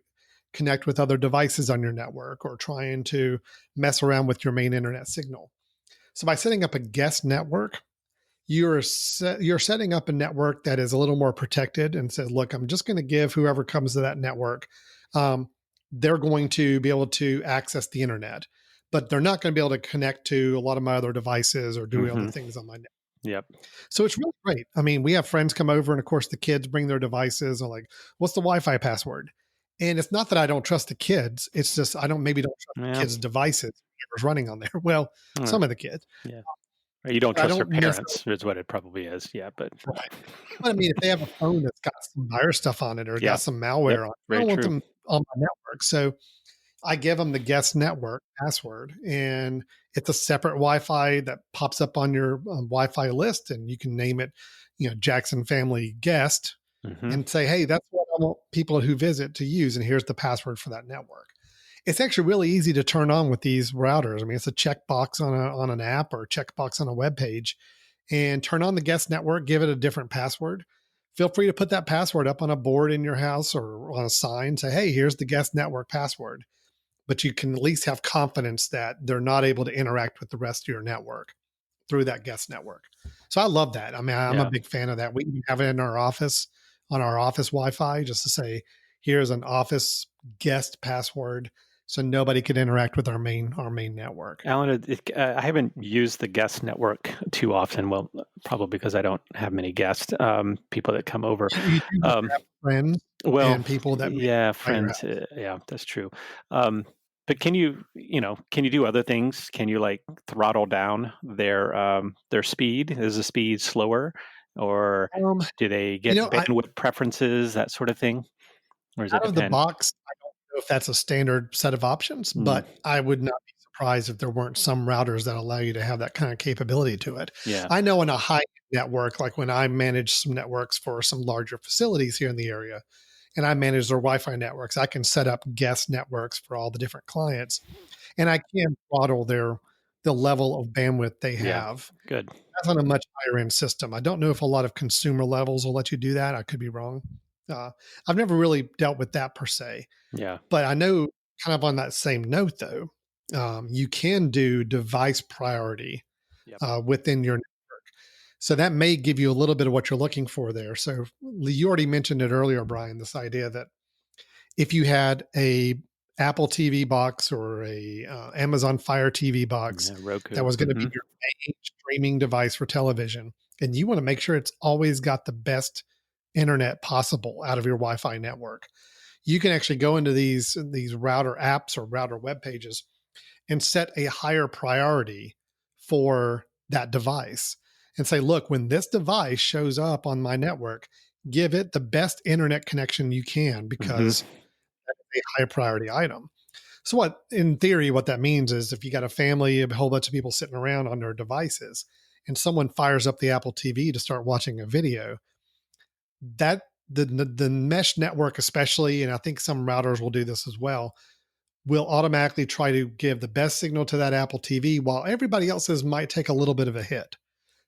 connect with other devices on your network, or trying to mess around with your main internet signal. So by setting up a guest network, you're setting up a network that is a little more protected and says, look, I'm just going to give whoever comes to that network, um, they're going to be able to access the internet, but they're not going to be able to connect to a lot of my other devices or do other things on my network. Yep. So it's really great. I mean, we have friends come over, and of course, the kids bring their devices. And like, what's the Wi-Fi password? And it's not that I don't trust the kids. It's just I don't trust the Yeah. kids' devices, whatever's running on there. Well, some of the kids. Yeah. Or you don't But I trust their don't parents, is what it probably is. Yeah, but Right. But I mean, if they have a phone that's got some virus stuff on it or Yeah. got some Yep. malware on it, I Very don't want true. them on my network. So I give them the guest network password, and it's a separate Wi-Fi that pops up on your Wi-Fi list, and you can name it, Jackson Family Guest, Mhm. and say, hey, that's what I want people who visit to use, and here's the password for that network. It's actually really easy to turn on with these routers. I mean, it's a checkbox on an app or a checkbox on a web page, and turn on the guest network, give it a different password. Feel free to put that password up on a board in your house or on a sign. Say, hey, here's the guest network password. But you can at least have confidence that they're not able to interact with the rest of your network through that guest network. So I love that. I mean, I'm a Yeah. big fan of that. We even have it in our office on our office Wi-Fi just to say, here's an office guest password so nobody could interact with our main network. Alan, I haven't used the guest network too often. Well, probably because I don't have many guests, people that come over. You do have to Um, have friends well, and people that may yeah, by your friends. house. Yeah, that's true. Um, but can you do other things? Can you like throttle down their speed? Is the speed slower, or Um, do they get I bandwidth preferences, that sort of thing, or does it out of the depend? box, I don't know if that's a standard set of options, Mm, but I would not be surprised if there weren't some routers that allow you to have that kind of capability to it. yeah. I know in a high network, like when I manage some networks for some larger facilities here in the area, and I manage their Wi-Fi networks, I can set up guest networks for all the different clients, and I can throttle the level of bandwidth they Yeah. have. Good. That's on a much higher end system. I don't know if a lot of consumer levels will let you do that. I could be wrong. Uh, I've never really dealt with that per se, Yeah. but I know kind of on that same note though, you can do device priority Yep. within your network. So that may give you a little bit of what you're looking for there. So you already mentioned it earlier, Brian, this idea that if you had a Apple TV box or a Amazon Fire TV box Yeah. Roku. that was going to be Hmm. your main streaming device for television, and you want to make sure it's always got the best internet possible out of your Wi-Fi network, you can actually go into these router apps or router web pages and set a higher priority for that device and say, look, when this device shows up on my network, give it the best internet connection you can Hmm. because a high priority item. So what in theory what that means is if you got a family, a whole bunch of people sitting around on their devices and someone fires up the Apple TV to start watching a video, that the mesh network especially, and I think some routers will do this as well, will automatically try to give the best signal to that Apple TV while everybody else's might take a little bit of a hit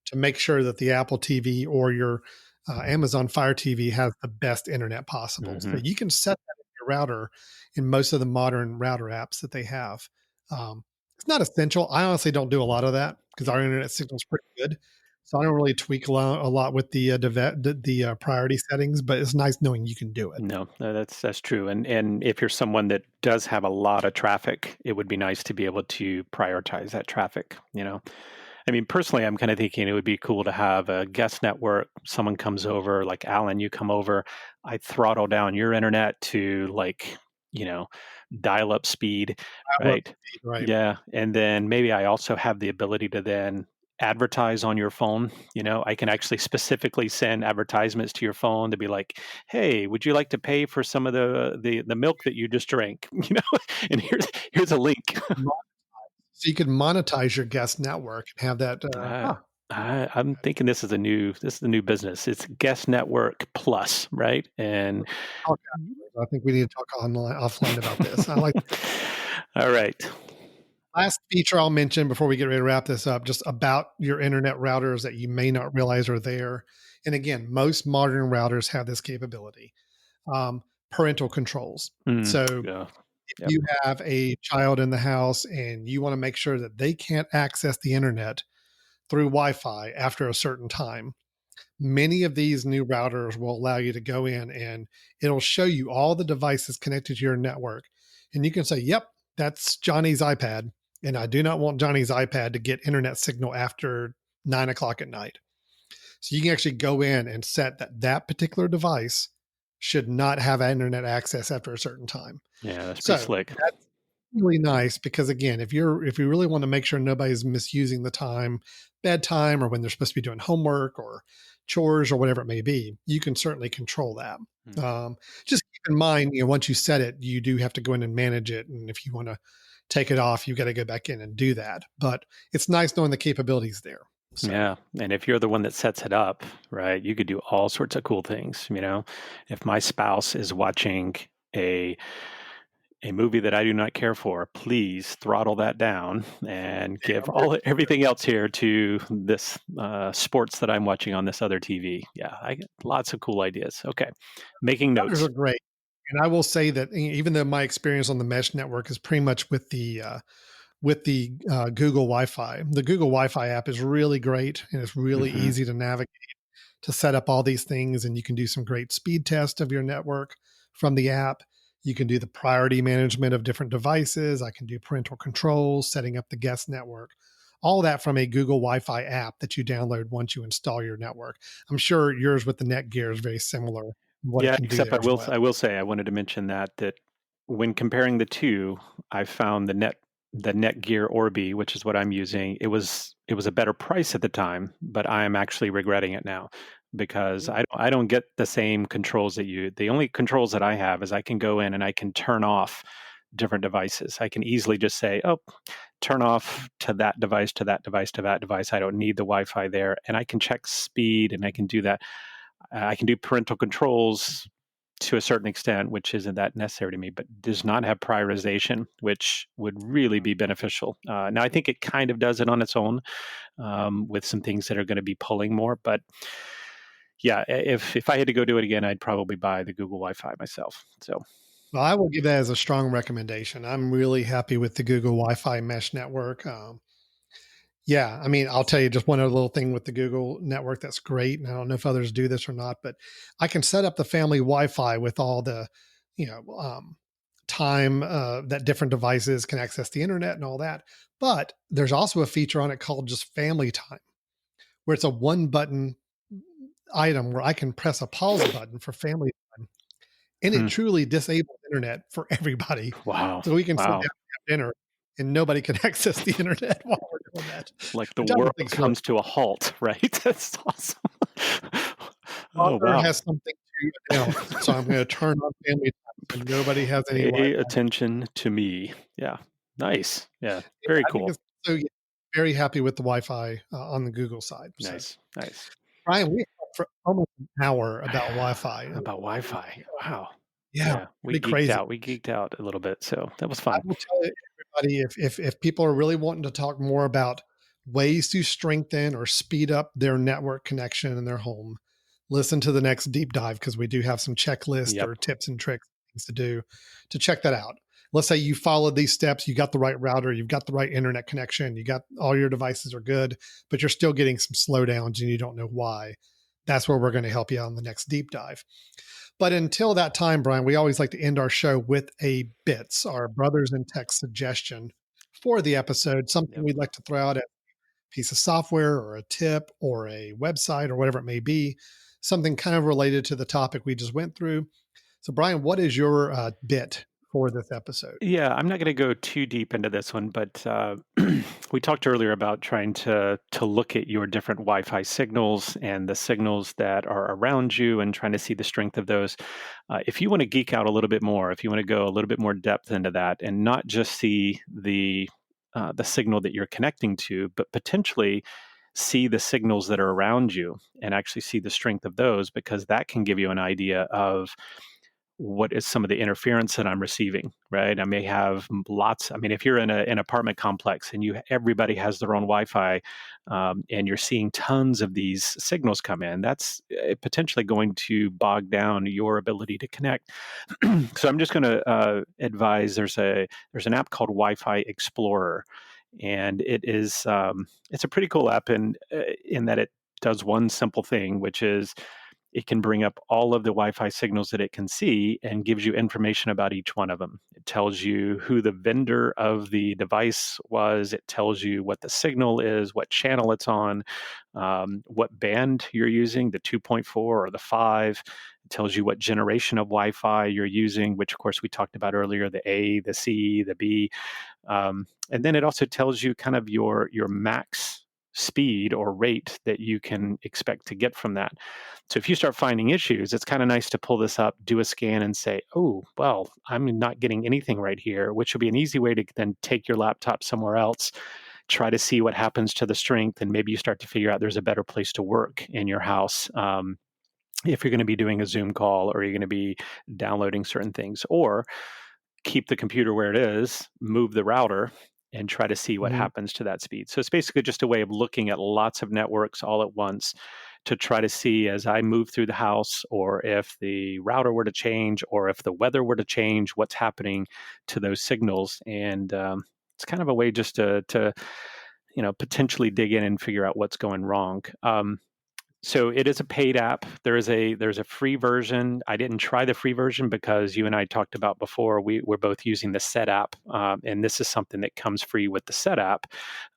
to make sure that the Apple TV or your Amazon Fire TV has the best internet possible. So Hmm. you can set that in your router in most of the modern router apps that they have. It's not essential. I honestly don't do a lot of that because our internet signal is pretty good. So I don't really tweak a lot with the priority settings, but it's nice knowing you can do it. No, that's true. And if you're someone that does have a lot of traffic, it would be nice to be able to prioritize that traffic. I mean, personally, I'm kind of thinking it would be cool to have a guest network. Someone comes over, like Alan, you come over, I throttle down your internet to like, you know, dial up speed, I love right? speed, right. Yeah. And then maybe I also have the ability to then advertise on your phone. I can actually specifically send advertisements to your phone to be like, hey, would you like to pay for some of the milk that you just drank? And here's a link. So you could monetize your guest network and have that. Uh, I'm thinking this is the new business. It's Guest Network Plus, right? And Talk afterwards. I think we need to talk offline about this. I like all right. last feature I'll mention before we get ready to wrap this up, just about your internet routers that you may not realize are there. And again, most modern routers have this capability. Parental controls. So Yeah. if Yep. you have a child in the house and you want to make sure that they can't access the internet through Wi-Fi after a certain time. Many of these new routers will allow you to go in and it'll show you all the devices connected to your network. And you can say, yep, that's Johnny's iPad. And I do not want Johnny's iPad to get internet signal after 9 o'clock at night. So you can actually go in and set that particular device should not have internet access after a certain time. Yeah, that's pretty So slick. that's really nice because again, if you really want to make sure nobody's misusing the time, bedtime, or when they're supposed to be doing homework or chores or whatever it may be, you can certainly control that. Just keep in mind, once you set it, you do have to go in and manage it. And if you want to take it off, you got to go back in and do that. But it's nice knowing the capabilities there. So. Yeah. And if you're the one that sets it up, right, you could do all sorts of cool things. If my spouse is watching a movie that I do not care for, please throttle that down and give everything else here to this sports that I'm watching on this other TV. Yeah, I get lots of cool ideas. Okay, making notes. Those are great. And I will say that even though my experience on the mesh network is pretty much with the Google Wi-Fi, the Google Wi-Fi app is really great and it's really easy to navigate, to set up all these things, and you can do some great speed test of your network from the app. You can do the priority management of different devices. I can do parental controls, setting up the guest network, all that from a Google Wi-Fi app that you download once you install your network. I'm sure yours with the Netgear is very similar. What it can except do there I will say, I wanted to mention that when comparing the two, I found the Netgear Orbi, which is what I'm using, it was a better price at the time, but I am actually regretting it now because I don't get the same controls that you. The only controls that I have is I can go in and I can turn off different devices. I can easily just say, oh, turn off to that device, to that device, to that device. I don't need the Wi-Fi there, and I can check speed and I can do that. I can do parental controls to a certain extent, which isn't that necessary to me, but does not have prioritization, which would really be beneficial. Now, I think it kind of does it on its own with some things that are going to be pulling more. But yeah, if I had to go do it again, I'd probably buy the Google Wi-Fi myself. So. Well, I will give that as a strong recommendation. I'm really happy with the Google Wi-Fi mesh network. Yeah, I mean, I'll tell you just one other little thing with the Google network that's great. And I don't know if others do this or not, but I can set up the family Wi-Fi with all the, time that different devices can access the internet and all that. But there's also a feature on it called just family time, where it's a one button item where I can press a pause button for family time. And it truly disables internet for everybody. Wow. So we can sit down and have dinner and nobody can access the internet while we're doing that. Like the world comes to a halt, right? That's awesome. Father has something to announce, so I'm going to turn on family time so nobody has any Pay Wi-Fi. attention to me. Yeah. Nice. Yeah. Very cool. So yeah, very happy with the Wi-Fi on the Google side. Nice. Nice. Brian, we talked for almost an hour about Wi-Fi. About Wi-Fi. Wow. Yeah, we crazy. We geeked out a little bit, so that was fun. I will tell everybody if people are really wanting to talk more about ways to strengthen or speed up their network connection in their home, listen to the next deep dive because we do have some checklists or tips and tricks things to do to check that out. Let's say you followed these steps, you got the right router, you've got the right internet connection, you got all your devices are good, but you're still getting some slowdowns and you don't know why. That's where we're going to help you on the next deep dive. But until that time, Brian, we always like to end our show with a BITS, our Brothers in Tech suggestion for the episode, something we'd like to throw out at a piece of software or a tip or a website or whatever it may be, something kind of related to the topic we just went through. So, Brian, what is your bit for this episode? Yeah, I'm not going to go too deep into this one, but we talked earlier about trying to look at your different Wi-Fi signals and the signals that are around you and trying to see the strength of those. If you want to geek out a little bit more, if you want to go a little bit more depth into that and not just see the signal that you're connecting to, but potentially see the signals that are around you and actually see the strength of those, because that can give you an idea of what is some of the interference that I'm receiving, right? I may have lots. I mean, if you're in an apartment complex and everybody has their own Wi-Fi, and you're seeing tons of these signals come in, that's potentially going to bog down your ability to connect. So I'm just going to advise. There's an app called Wi-Fi Explorer, And it's a pretty cool app in that it does one simple thing, which is it can bring up all of the Wi-Fi signals that it can see and gives you information about each one of them. It tells you who the vendor of the device was. It tells you what the signal is, what channel it's on, what band you're using, the 2.4 or the 5. It tells you what generation of Wi-Fi you're using, which of course we talked about earlier, the A, the C, the B. And then it also tells you kind of your max speed or rate that you can expect to get from that. So if you start finding issues, it's kind of nice to pull this up, do a scan, and say, oh, well, I'm not getting anything right here, which will be an easy way to then take your laptop somewhere else, try to see what happens to the strength, and maybe you start to figure out there's a better place to work in your house. If you're going to be doing a Zoom call or you're going to be downloading certain things, or keep the computer where it is, move the router, and try to see what happens to that speed. So it's basically just a way of looking at lots of networks all at once to try to see, as I move through the house, or if the router were to change, or if the weather were to change, what's happening to those signals. And it's kind of a way just to potentially dig in and figure out what's going wrong. So it is a paid app. There's a free version. I didn't try the free version because you and I talked about before. We're both using the Set app, and this is something that comes free with the Set app.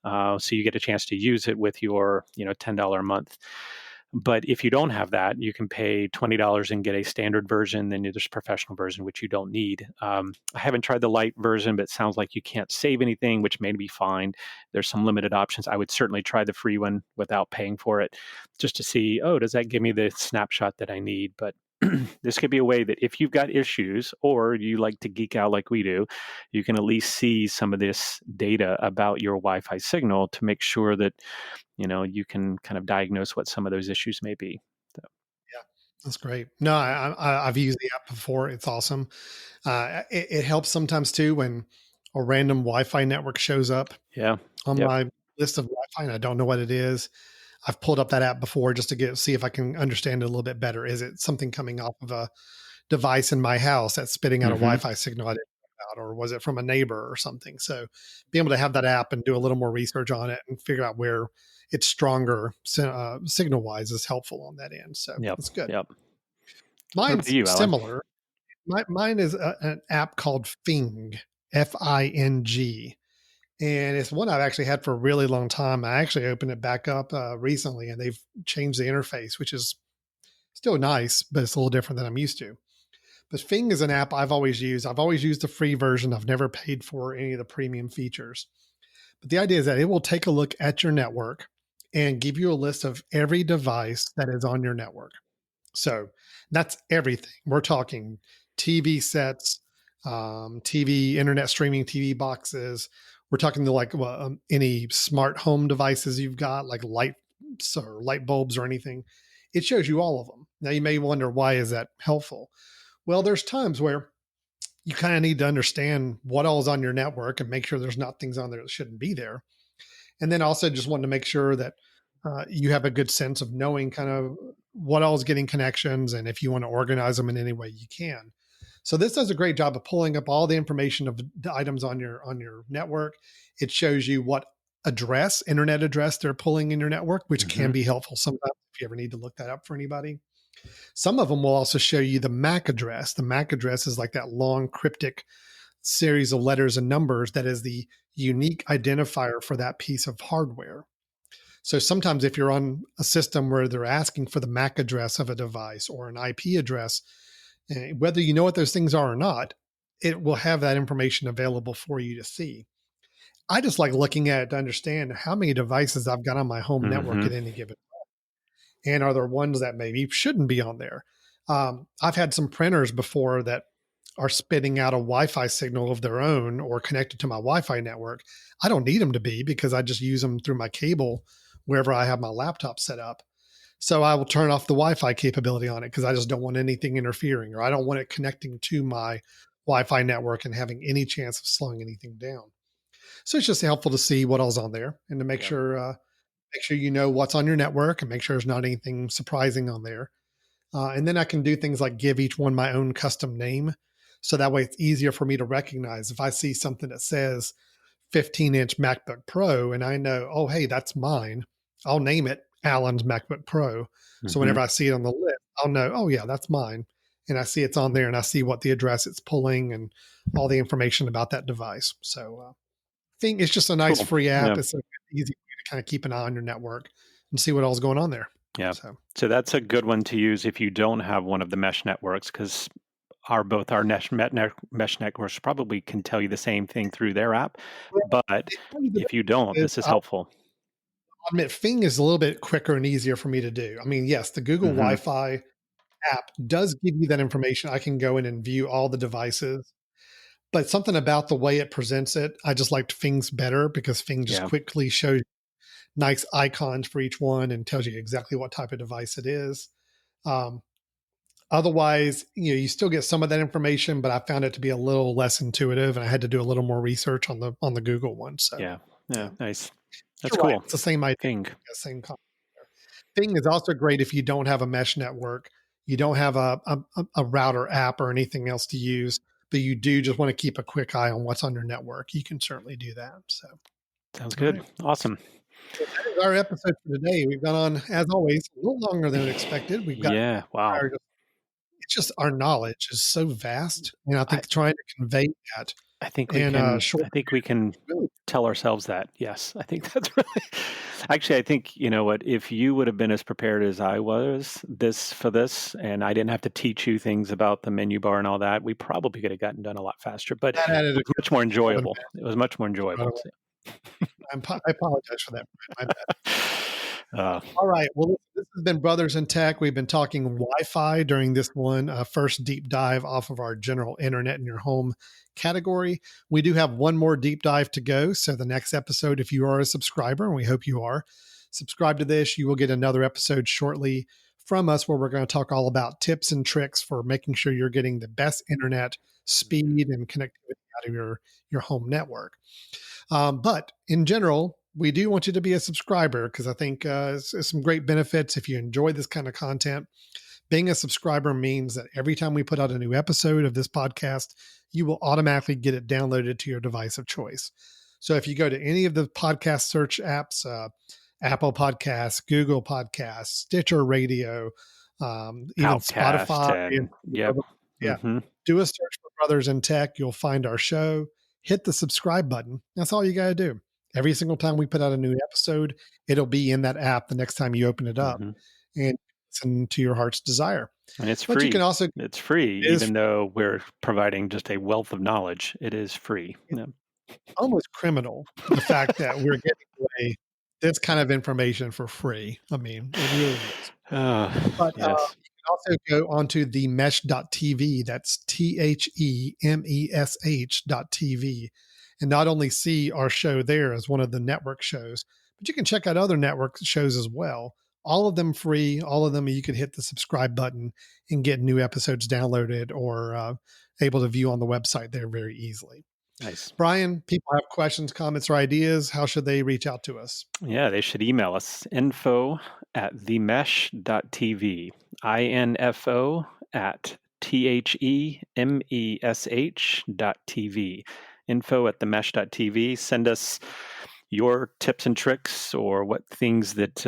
So you get a chance to use it with your $10 a month. But if you don't have that, you can pay $20 and get a standard version. Then there's a professional version, which you don't need. I haven't tried the light version, but it sounds like you can't save anything, which may be fine. There's some limited options. I would certainly try the free one without paying for it, just to see, does that give me the snapshot that I need? But this could be a way that if you've got issues or you like to geek out like we do, you can at least see some of this data about your Wi-Fi signal to make sure that you can kind of diagnose what some of those issues may be. So. Yeah, that's great. No, I've used the app before. It's awesome. It helps sometimes too when a random Wi-Fi network shows up on my list of Wi-Fi and I don't know what it is. I've pulled up that app before just to see if I can understand it a little bit better. Is it something coming off of a device in my house that's spitting out a Wi-Fi signal I didn't know about, or was it from a neighbor or something? So being able to have that app and do a little more research on it and figure out where it's stronger signal wise is helpful on that end. So that's good. Yep. Mine's similar. Mine is an app called Fing, Fing. And it's one I've actually had for a really long time. I actually opened it back up recently and they've changed the interface, which is still nice, but it's a little different than I'm used to. But Fing is an app I've always used. I've always used the free version. I've never paid for any of the premium features. But the idea is that it will take a look at your network and give you a list of every device that is on your network. So that's everything. We're talking TV sets, TV, internet streaming TV boxes. We're talking to any smart home devices you've got, like lights or light bulbs or anything. It shows you all of them. Now you may wonder, why is that helpful? Well, there's times where you kind of need to understand what all is on your network and make sure there's not things on there that shouldn't be there. And then also just want to make sure that you have a good sense of knowing kind of what all is getting connections and if you want to organize them in any way you can. So this does a great job of pulling up all the information of the items on your network. It shows you what internet address they're pulling in your network, which can be helpful sometimes if you ever need to look that up for anybody. Some of them will also show you the MAC address. The MAC address is like that long cryptic series of letters and numbers that is the unique identifier for that piece of hardware. So sometimes if you're on a system where they're asking for the MAC address of a device or an IP address, whether you know what those things are or not, it will have that information available for you to see. I just like looking at it to understand how many devices I've got on my home network at any given time. And are there ones that maybe shouldn't be on there? I've had some printers before that are spitting out a Wi-Fi signal of their own or connected to my Wi-Fi network. I don't need them to be because I just use them through my cable wherever I have my laptop set up. So I will turn off the Wi-Fi capability on it because I just don't want anything interfering, or I don't want it connecting to my Wi-Fi network and having any chance of slowing anything down. So it's just helpful to see what else on there and to make sure you know what's on your network and make sure there's not anything surprising on there. And then I can do things like give each one my own custom name. So that way it's easier for me to recognize if I see something that says 15-inch MacBook Pro and I know, oh, hey, that's mine. I'll name it Alan's MacBook Pro. So whenever I see it on the list, I'll know, oh, yeah, that's mine. And I see it's on there and I see what the address it's pulling and all the information about that device. So I think it's just a nice Cool. free app. Yeah. It's an easy way to kind of keep an eye on your network and see what all's going on there. Yeah. So So that's a good one to use if you don't have one of the mesh networks, because both our mesh networks probably can tell you the same thing through their app. But if you don't, this is I'll helpful. admit Fing is a little bit quicker and easier for me to do. I mean, yes, the Google Wi-Fi app does give you that information. I can go in and view all the devices, but something about the way it presents it, I just liked Fing's better because Fing just Yeah. quickly shows nice icons for each one and tells you exactly what type of device it is. Otherwise, you still get some of that information, but I found it to be a little less intuitive, and I had to do a little more research on the Google one. So Yeah. Nice. That's you're right. cool. It's the same idea, Thing. same concept. Thing is also great if you don't have a mesh network, you don't have a router app or anything else to use, but you do just want to keep a quick eye on what's on your network. You can certainly do that. So Sounds all good. right. Awesome. So that is our episode for today. We've gone on, as always, a little longer than expected. We've got Yeah. Wow. it's just our knowledge is so vast, and I think trying to convey that I think we in can. a short I think we can really tell ourselves that. Yes, I think that's really. Actually, I think you know what. If you would have been as prepared as I was for this, and I didn't have to teach you things about the menu bar and all that, we probably could have gotten done a lot faster. But that it added was much more enjoyable. bit. It was much more enjoyable. Incredible. I apologize for that. My bad. Uh, All right. Well, this has been Brothers in Tech. We've been talking Wi-Fi during this one first deep dive off of our general internet in your home category. We do have one more deep dive to go. So the next episode, if you are a subscriber, and we hope you are, subscribe to this, you will get another episode shortly from us where we're going to talk all about tips and tricks for making sure you're getting the best internet speed and connectivity out of your home network. But in general, we do want you to be a subscriber because I think it's some great benefits if you enjoy this kind of content. Being a subscriber means that every time we put out a new episode of this podcast, you will automatically get it downloaded to your device of choice. So if you go to any of the podcast search apps, Apple Podcasts, Google Podcasts, Stitcher Radio, even Outcast Spotify, and yep. do a search for Brothers in Tech. You'll find our show. Hit the subscribe button. That's all you got to do. Every single time we put out a new episode, it'll be in that app the next time you open it up and listen to your heart's desire. And it's But free. you can also, It's free, even though we're providing just a wealth of knowledge. It is free. Yeah. almost criminal, the fact that we're giving away this kind of information for free. I mean, it really is. But Yes. you can also go onto the mesh.tv. That's THEMESH.tv. And not only see our show there as one of the network shows, but you can check out other network shows as well. All of them free. All of them you could hit the subscribe button and get new episodes downloaded or able to view on the website there very easily. Nice. Brian, people have questions, comments, or ideas. How should they reach out to us? Yeah, they should email us info@themesh.tv, info@themesh.tv, info@themesh.tv. Send us your tips and tricks or what things that,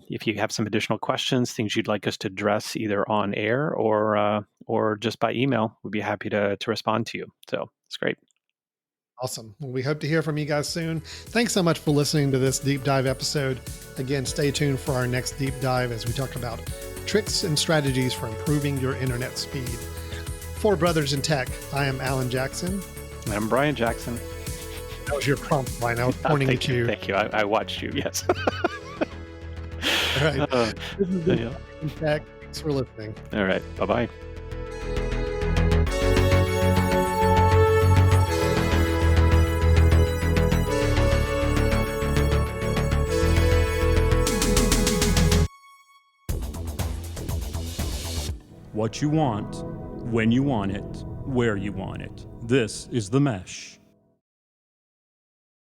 if you have some additional questions, things you'd like us to address either on air or just by email, we'd be happy to respond to you. So it's great. Awesome. Well, we hope to hear from you guys soon. Thanks so much for listening to this deep dive episode. Again, stay tuned for our next deep dive as we talk about tricks and strategies for improving your internet speed. For Brothers in Tech, I am Alan Jackson. And I'm Brian Jackson. That was your prompt, Brian. I was pointing at you. Thank you. I watched you. Yes. All right. This is Brothers in Tech. Thanks for listening. All right. Bye-bye. What you want, when you want it, where you want it. This is The Mesh.